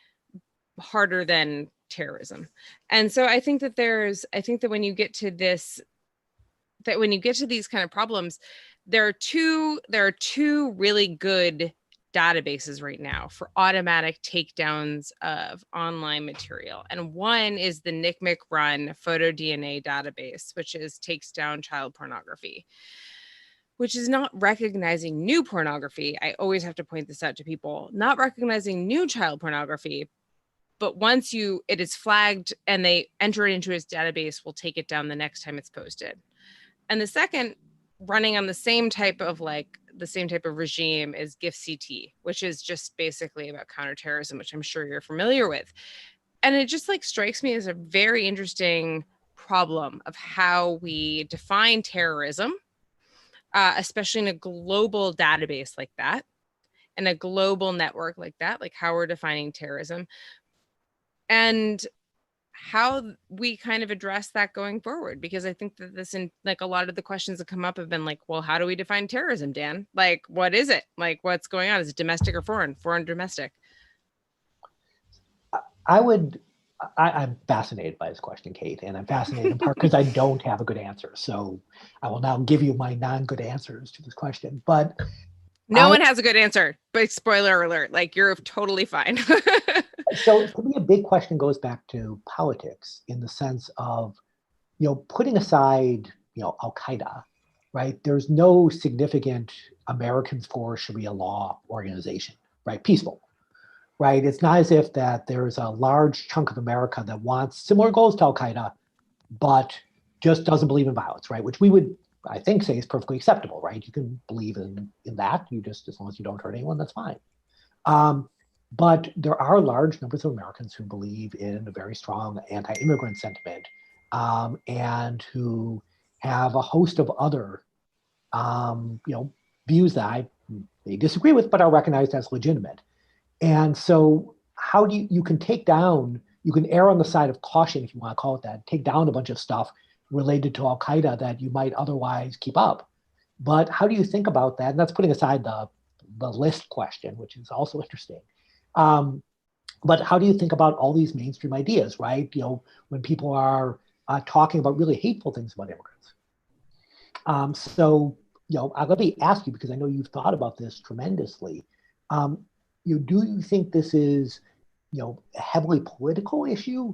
harder than terrorism. And so I think that when you get to these kind of problems, there are two really good databases right now for automatic takedowns of online material. And one is the NCMEC run photo DNA database, which takes down child pornography, which is not recognizing new pornography. I always have to point this out to people, not recognizing new child pornography, but once it is flagged and they enter it into its database, will take it down the next time it's posted. And the second, running on the same type of regime, is GIF-CT, which is just basically about counterterrorism, which I'm sure you're familiar with. And it just like strikes me as a very interesting problem of how we define terrorism, especially in a global database like that, and a global network like that, like how we're defining terrorism, and how we kind of address that going forward. Because I think that like a lot of the questions that come up have been like, well, how do we define terrorism, Dan? Like, what is it? Like, what's going on? Is it domestic or foreign? Foreign, domestic? I'm fascinated by this question, Kate, and I'm fascinated in part because I don't have a good answer. So I will now give you my non-good answers to this question. But no one has a good answer, but spoiler alert, like, you're totally fine. So to me, a big question goes back to politics in the sense of, putting aside, Al-Qaeda, right? There's no significant Americans for Sharia law organization, right? Peaceful, right? It's not as if that there's a large chunk of America that wants similar goals to Al-Qaeda, but just doesn't believe in violence, right? Which we would, I think, say is perfectly acceptable, right? You can believe in that. You just, as long as you don't hurt anyone, that's fine. But there are large numbers of Americans who believe in a very strong anti-immigrant sentiment, and who have a host of other views that they disagree with, but are recognized as legitimate. And so how do you can take down, you can err on the side of caution, if you want to call it that, take down a bunch of stuff related to Al-Qaeda that you might otherwise keep up. But how do you think about that? And that's putting aside the list question, which is also interesting. But how do you think about all these mainstream ideas, right? When people are talking about really hateful things about immigrants. Let me ask you, because I know you've thought about this tremendously. Do you think this is, a heavily political issue,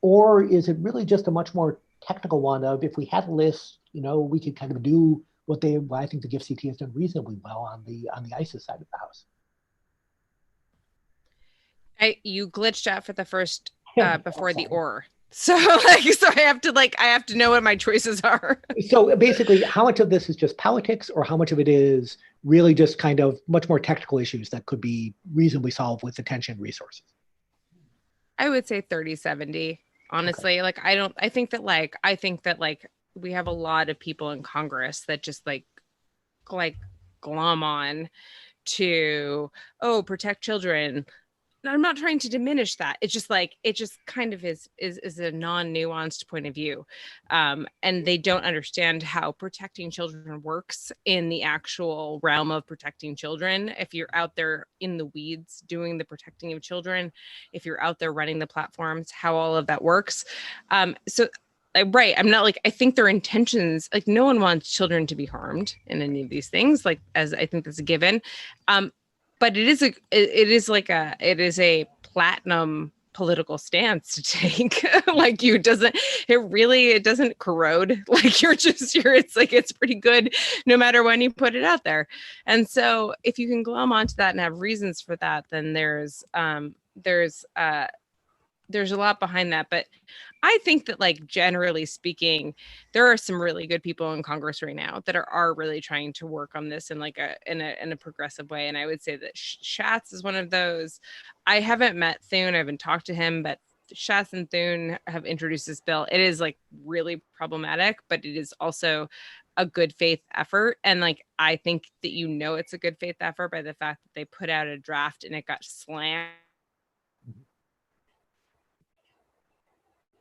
or is it really just a much more technical one of, if we had a list, we could kind of do what I think the GIFCT has done reasonably well on the ISIS side of the house. You glitched out for the first before the or. So I have to know what my choices are. So basically, how much of this is just politics, or how much of it is really just kind of much more technical issues that could be reasonably solved with attention and resources? I would say 30-70. Honestly, okay. I think that we have a lot of people in Congress that just like glom on to, protect children. I'm not trying to diminish that. It's just kind of is a non-nuanced point of view. And they don't understand how protecting children works in the actual realm of protecting children. If you're out there in the weeds doing the protecting of children, if you're out there running the platforms, how all of that works. Right. I'm not I think their intentions, no one wants children to be harmed in any of these things, as I think that's a given. But it is a platinum political stance to take. It doesn't corrode. It's pretty good no matter when you put it out there. And so if you can glom onto that and have reasons for that, then there's a lot behind that. But I think that generally speaking, there are some really good people in Congress right now that are really trying to work on this in a progressive way. And I would say that Schatz is one of those. I haven't met Thune. I haven't talked to him, but Schatz and Thune have introduced this bill. It is really problematic, but it is also a good faith effort. And I think that it's a good faith effort by the fact that they put out a draft and it got slammed.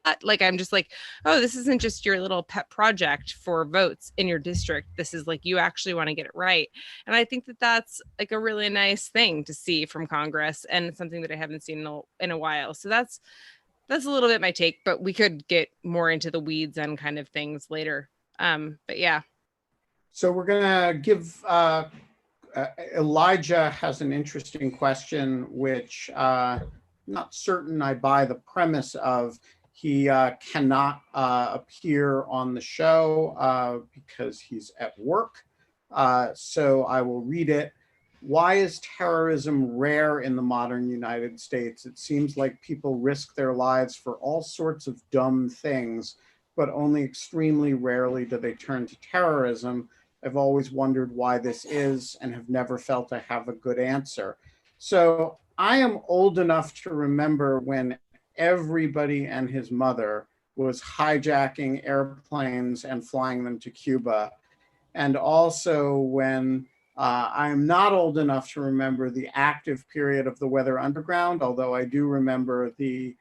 I'm just this isn't just your little pet project for votes in your district. This is you actually want to get it right. And I think that that's a really nice thing to see from Congress, and it's something that I haven't seen in a while. So that's a little bit my take, but we could get more into the weeds and kind of things later. But yeah. So we're going to give Elijah has an interesting question, which not certain I buy the premise of. He cannot appear on the show because he's at work. So I will read it. Why is terrorism rare in the modern United States? It seems like people risk their lives for all sorts of dumb things, but only extremely rarely do they turn to terrorism. I've always wondered why this is and have never felt I have a good answer. So I am old enough to remember when everybody and his mother was hijacking airplanes and flying them to Cuba. And also when I'm not old enough to remember the active period of the Weather Underground, although I do remember the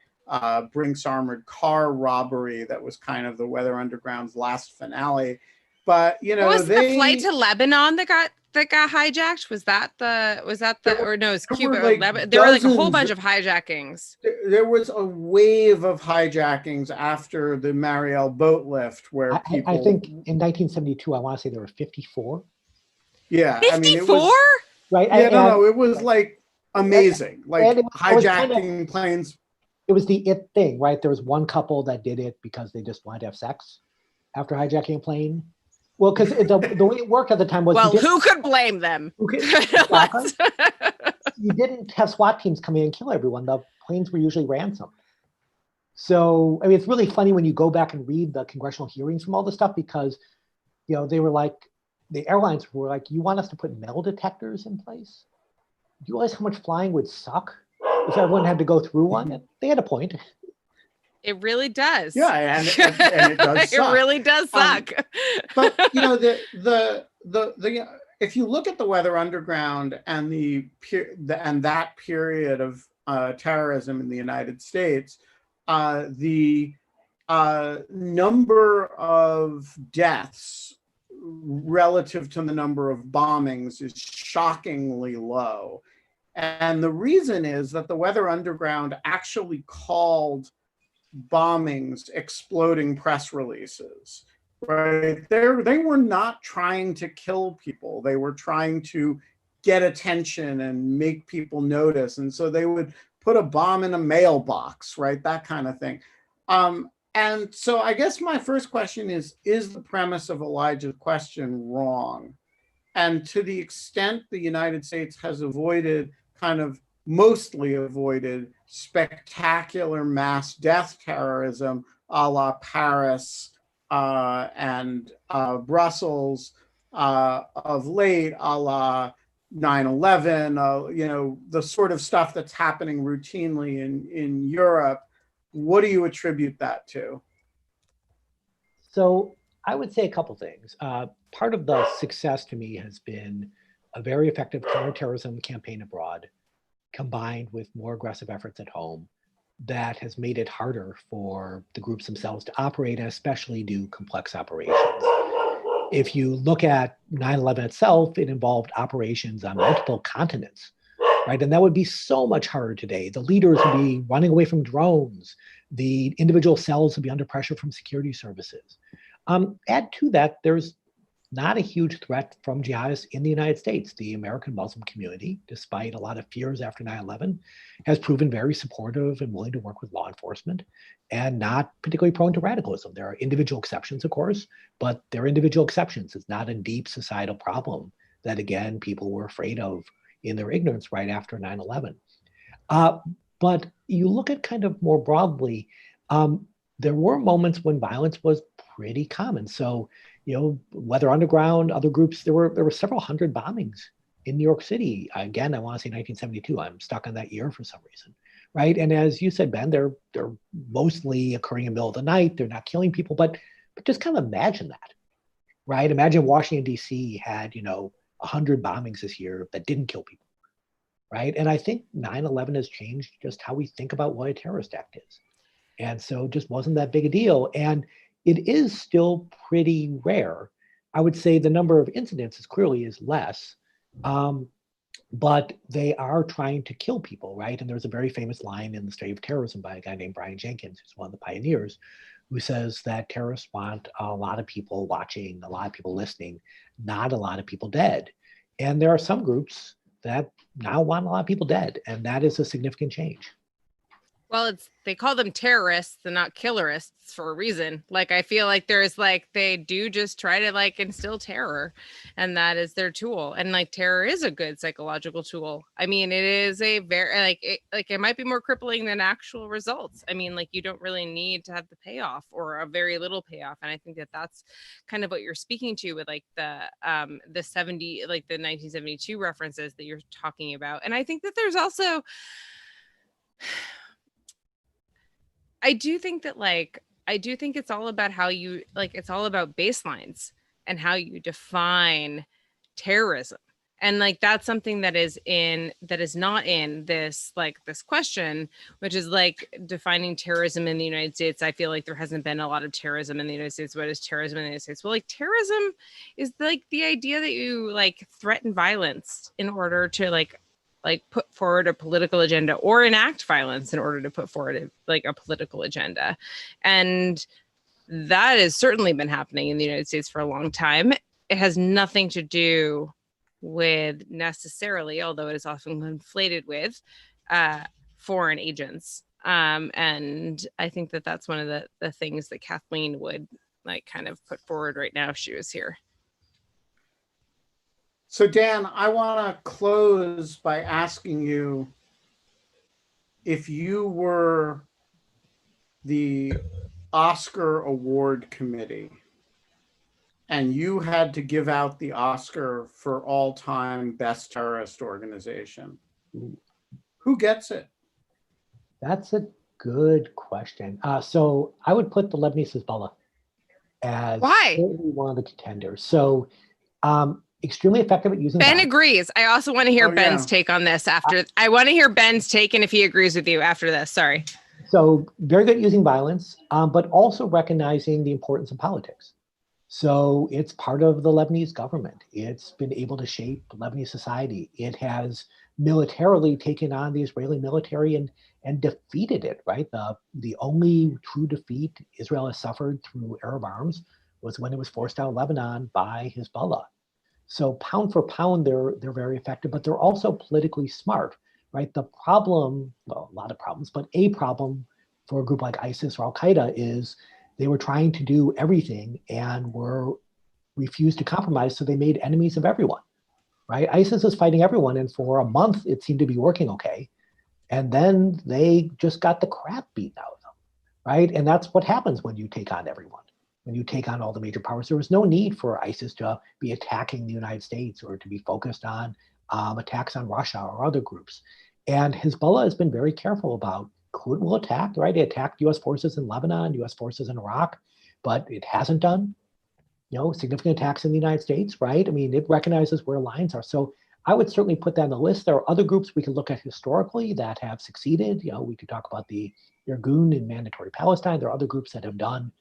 Brinks armored car robbery that was kind of the Weather Underground's last finale. But the flight to Lebanon that got hijacked? Was that or no, it's Cuba or Lebanon? There were a whole bunch of hijackings. There was a wave of hijackings after the Mariel boat lift where people. I think in 1972, I want to say there were 54. Yeah, 54? I mean, it was, right. Yeah, no, it was amazing, hijacking planes. It was the it thing, right? There was one couple that did it because they just wanted to have sex after hijacking a plane. Well, because the way it worked at the time was... Well, who could blame them? Exactly. You didn't have SWAT teams come in and kill everyone. The planes were usually ransomed. So, I mean, it's really funny when you go back and read the congressional hearings from all this stuff, because, they were the airlines were you want us to put metal detectors in place? you realize how much flying would suck if everyone had to go through one? They had a point. It really does. Yeah, and it does suck. It really does suck. But you know, the if you look at the Weather Underground and that period of terrorism in the United States, the number of deaths relative to the number of bombings is shockingly low. And the reason is that the Weather Underground actually called bombings exploding press releases, right? They were not trying to kill people. They were trying to get attention and make people notice. And so they would put a bomb in a mailbox, right? That kind of thing. And so I guess my first question is the premise of Elijah's question wrong? And to the extent the United States has mostly avoided spectacular mass death terrorism a la Paris and Brussels of late, a la 9/11, you know, the sort of stuff that's happening routinely in Europe. What do you attribute that to? So I would say a couple things. Part of the success to me has been a very effective counterterrorism campaign abroad, combined with more aggressive efforts at home, that has made it harder for the groups themselves to operate, and especially do complex operations. If you look at 9/11 itself, it involved operations on multiple continents, right? And that would be so much harder today. The leaders would be running away from drones. The individual cells would be under pressure from security services. Add to that, there's not a huge threat from jihadists in the United States. The American Muslim community, despite a lot of fears after 9/11, has proven very supportive and willing to work with law enforcement and not particularly prone to radicalism. There are individual exceptions, of course, but they're individual exceptions. It's not a deep societal problem that, again, people were afraid of in their ignorance right after 9/11. But you look at kind of more broadly, there were moments when violence was pretty common. So, you know, Weather Underground, other groups, there were several hundred bombings in New York City. Again, I want to say 1972. I'm stuck on that year for some reason, right? And as you said, Ben, they're mostly occurring in the middle of the night. They're not killing people, but just kind of imagine that, right? Imagine Washington, D.C. had, 100 bombings this year that didn't kill people, right? And I think 9/11 has changed just how we think about what a terrorist act is. And so it just wasn't that big a deal. And it is still pretty rare. I would say the number of incidents is less, but they are trying to kill people, right? And there's a very famous line in The Study of Terrorism by a guy named Brian Jenkins, who's one of the pioneers, who says that terrorists want a lot of people watching, a lot of people listening, not a lot of people dead. And there are some groups that now want a lot of people dead, and that is a significant change. Well, they call them terrorists and not killerists for a reason. Like, I feel like they do just try to instill terror, and that is their tool. And terror is a good psychological tool. I mean, it is a very it might be more crippling than actual results. I mean, you don't really need to have the payoff or a very little payoff. And I think that that's kind of what you're speaking to with the 1972 references that you're talking about. And I think that there's also, I do think it's all about how you it's all about baselines and how you define terrorism. And that's something that is not in this this question, which is defining terrorism in the United States. I feel like there hasn't been a lot of terrorism in the United States. What is terrorism in the United States? Well, terrorism is the idea that you threaten violence in order to put forward a political agenda, or enact violence in order to put forward a political agenda. And that has certainly been happening in the United States for a long time. It has nothing to do with necessarily, although it is often conflated with, foreign agents. And I think that that's one of the things that Kathleen would kind of put forward right now if she was here. So Dan, I want to close by asking you, if you were the Oscar Award Committee and you had to give out the Oscar for all-time best terrorist organization, Who gets it? That's a good question. So I would put the Lebanese Hezbollah as Why? certainly one of the contenders. So extremely effective at using Ben violence. agrees. I also want to hear Oh, Ben's yeah. take on this after. I want to hear Ben's take and if he agrees with you after this. Sorry. So very good at using violence, but also recognizing the importance of politics. So it's part of the Lebanese government. It's been able to shape Lebanese society. It has militarily taken on the Israeli military and defeated it, right? The only true defeat Israel has suffered through Arab arms was when it was forced out of Lebanon by Hezbollah. So pound for pound, they're very effective, but they're also politically smart, right? The problem, well, a lot of problems, but a problem for a group like ISIS or Al Qaeda is they were trying to do everything and were refused to compromise, so they made enemies of everyone, right? ISIS is fighting everyone, and for a month it seemed to be working okay, and then they just got the crap beaten out of them, right? And that's what happens when you take on everyone. When you take on all the major powers, there was no need for ISIS to be attacking the United States or to be focused on attacks on Russia or other groups. And Hezbollah has been very careful about who it will attack, right? It attacked US forces in Lebanon, US forces in Iraq, but it hasn't done, significant attacks in the United States, right? I mean, it recognizes where lines are. So I would certainly put that on the list. There are other groups we could look at historically that have succeeded. We could talk about the Irgun in Mandatory Palestine. There are other groups that have done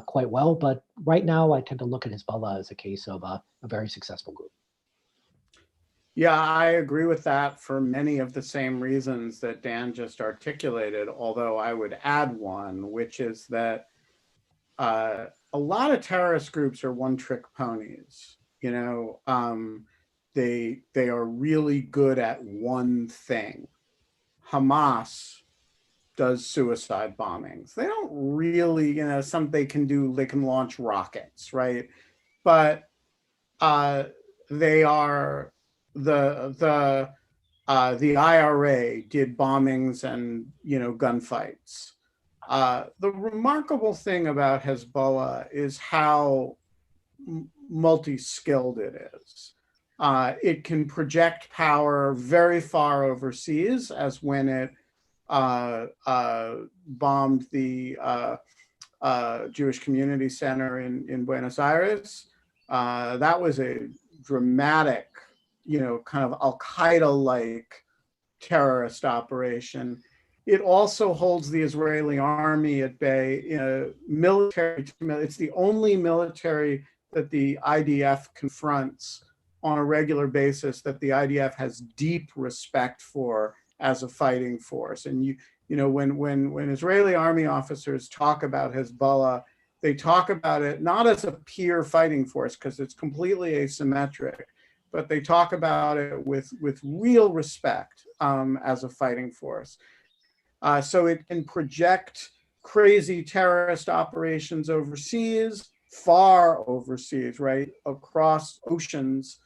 quite well, but right now I tend to look at Hezbollah as a case of a very successful group. Yeah, I agree with that for many of the same reasons that Dan just articulated, although I would add one, which is that a lot of terrorist groups are one-trick ponies. They are really good at one thing. Hamas does suicide bombings. They don't really, they can launch rockets, right? But they are the IRA did bombings and gunfights. The remarkable thing about Hezbollah is how multi-skilled it is. It can project power very far overseas, as when it bombed the Jewish Community Center in Buenos Aires. That was a dramatic, kind of Al-Qaeda-like terrorist operation. It also holds the Israeli army at bay. Military, it's the only military that the IDF confronts on a regular basis, that the IDF has deep respect for as a fighting force. And when Israeli army officers talk about Hezbollah, they talk about it not as a peer fighting force, because it's completely asymmetric, but they talk about it with real respect as a fighting force. So it can project crazy terrorist operations overseas, far overseas, right, across oceans,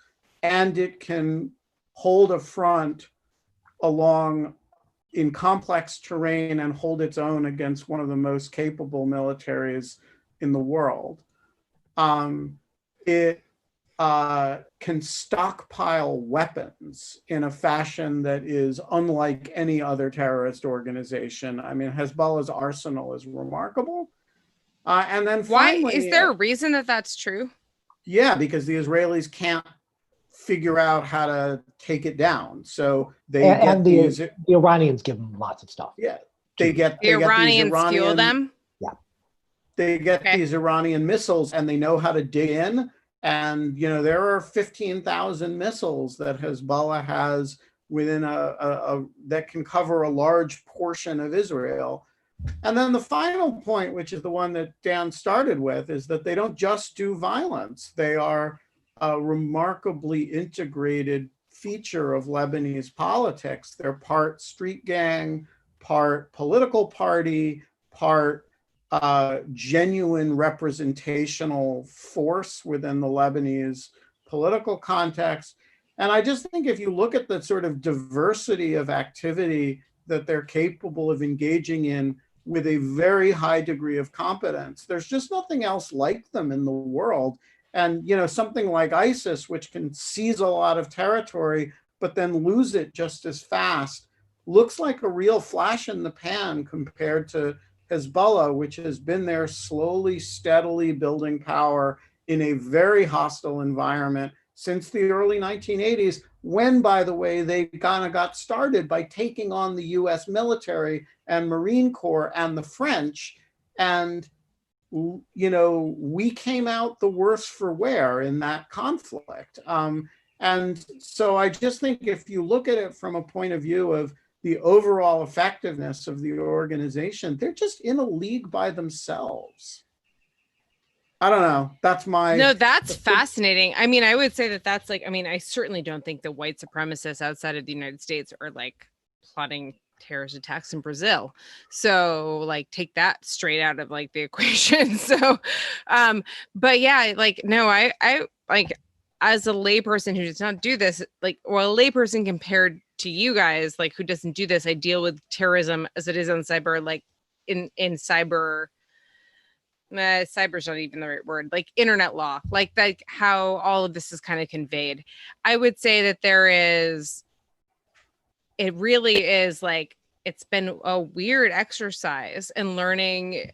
and it can hold a front along in complex terrain and hold its own against one of the most capable militaries in the world. It can stockpile weapons in a fashion that is unlike any other terrorist organization. I mean, Hezbollah's arsenal is remarkable. And then finally, why is there a reason that that's true? Yeah, because the Israelis can't figure out how to take it down. So they the Iranians give them lots of stuff. Yeah, they get the Iranians fuel them. Yeah, they get these Iranian missiles, and they know how to dig in. And there are 15,000 missiles that Hezbollah has within that can cover a large portion of Israel. And then the final point, which is the one that Dan started with, is that they don't just do violence. They are a remarkably integrated feature of Lebanese politics. They're part street gang, part political party, part genuine representational force within the Lebanese political context. And I just think if you look at the sort of diversity of activity that they're capable of engaging in with a very high degree of competence, there's just nothing else like them in the world. And something like ISIS, which can seize a lot of territory, but then lose it just as fast, looks like a real flash in the pan compared to Hezbollah, which has been there slowly, steadily building power in a very hostile environment since the early 1980s, when, by the way, they kind of got started by taking on the US military and Marine Corps and the French. And, you know, we came out the worse for wear in that conflict. And so I just think if you look at it from a point of view of the overall effectiveness of the organization, they're just in a league by themselves. I don't know. That's my... No, that's fascinating. I mean, I would say that that's like, I mean, I certainly don't think the white supremacists outside of the United States are like plotting terrorist attacks in Brazil. So like take that straight out of like the equation. So, but yeah, like, no, I like, as a layperson who does not do this, like, well, a layperson compared to you guys, like, who doesn't do this, I deal with terrorism as it is on cyber, like in cyber, cyber's not even the right word, like internet law, like how all of this is kind of conveyed. I would say that it really is like, it's been a weird exercise in learning,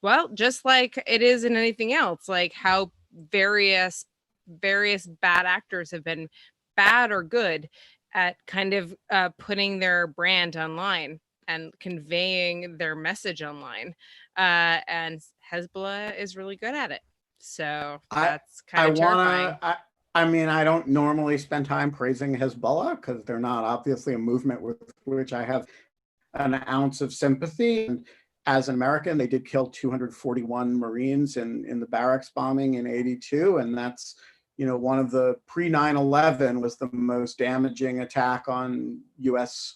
well, just like it is in anything else, like how various bad actors have been bad or good at kind of putting their brand online and conveying their message online. And Hezbollah is really good at it. So that's kind of terrifying. I mean, I don't normally spend time praising Hezbollah because they're not obviously a movement with which I have an ounce of sympathy. And as an American, they did kill 241 Marines in the barracks bombing in '82. And that's, you know, one of the pre-9/11 was the most damaging attack on US,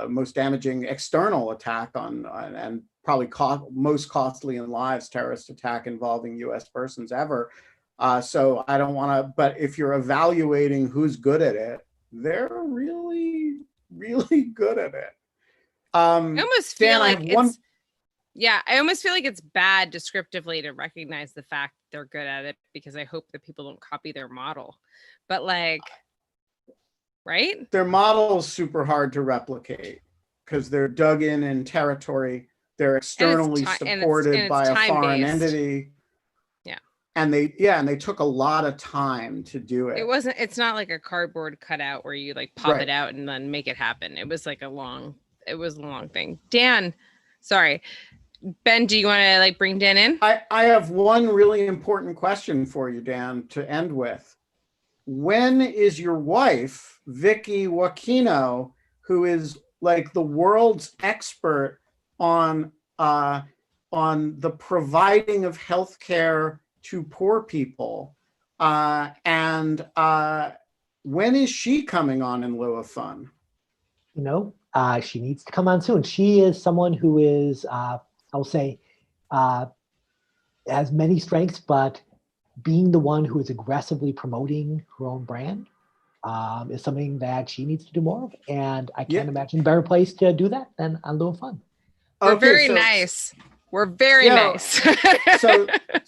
most damaging external attack on, and probably most costly in lives terrorist attack involving US persons ever. So I don't want to, but if you're evaluating who's good at it, they're really, really good at it. I almost feel like I almost feel like it's bad descriptively to recognize the fact that they're good at it, because I hope that people don't copy their model. But like, right? Their model is super hard to replicate because they're dug in territory. They're externally supported by a foreign entity. Yeah. And they took a lot of time to do it. It's not like a cardboard cutout where you like pop it out and then make it happen. It was like a long thing. Dan, sorry. Ben, do you want to like bring Dan in? I have one really important question for you, Dan, to end with. When is your wife, Vicky Wakino, who is like the world's expert on the providing of healthcare to poor people, and when is she coming on in lieu of fun? You know, she needs to come on soon. She is someone who is, I'll say, has many strengths, but being the one who is aggressively promoting her own brand is something that she needs to do more of. And I can't imagine a better place to do that than on Lieu. We're very nice. We're very nice.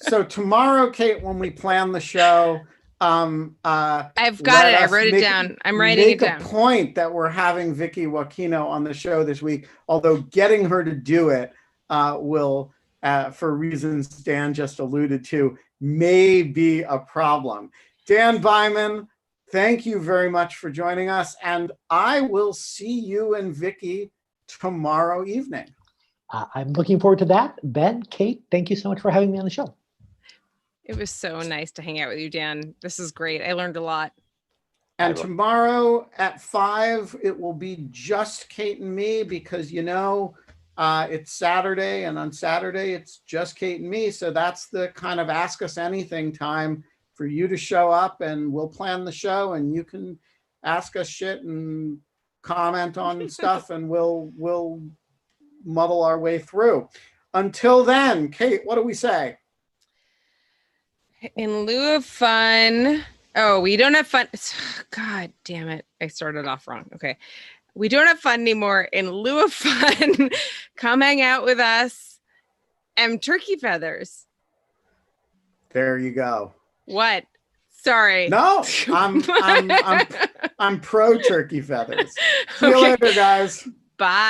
so tomorrow, Kate, when we plan the show, I've got it. I wrote it down. I'm writing it down. Make a point that we're having Vicky Wakino on the show this week, although getting her to do it will, for reasons Dan just alluded to, may be a problem. Dan Byman, thank you very much for joining us. And I will see you and Vicky tomorrow evening. I'm looking forward to that. Ben, Kate, thank you so much for having me on the show. It was so nice to hang out with you, Dan. This is great. I learned a lot. And tomorrow at 5, it will be just Kate and me because, you know, it's Saturday, and on Saturday, it's just Kate and me. So that's the kind of ask us anything time for you to show up, and we'll plan the show, and you can ask us shit and comment on stuff, and we'll muddle our way through. Until then, Kate, what do we say? In lieu of fun. Oh, we don't have fun. God damn it. I started off wrong. Okay. We don't have fun anymore. In lieu of fun, come hang out with us. And turkey feathers. There you go. What? Sorry. No, I'm I'm pro turkey feathers. See you Okay. later, guys. Bye.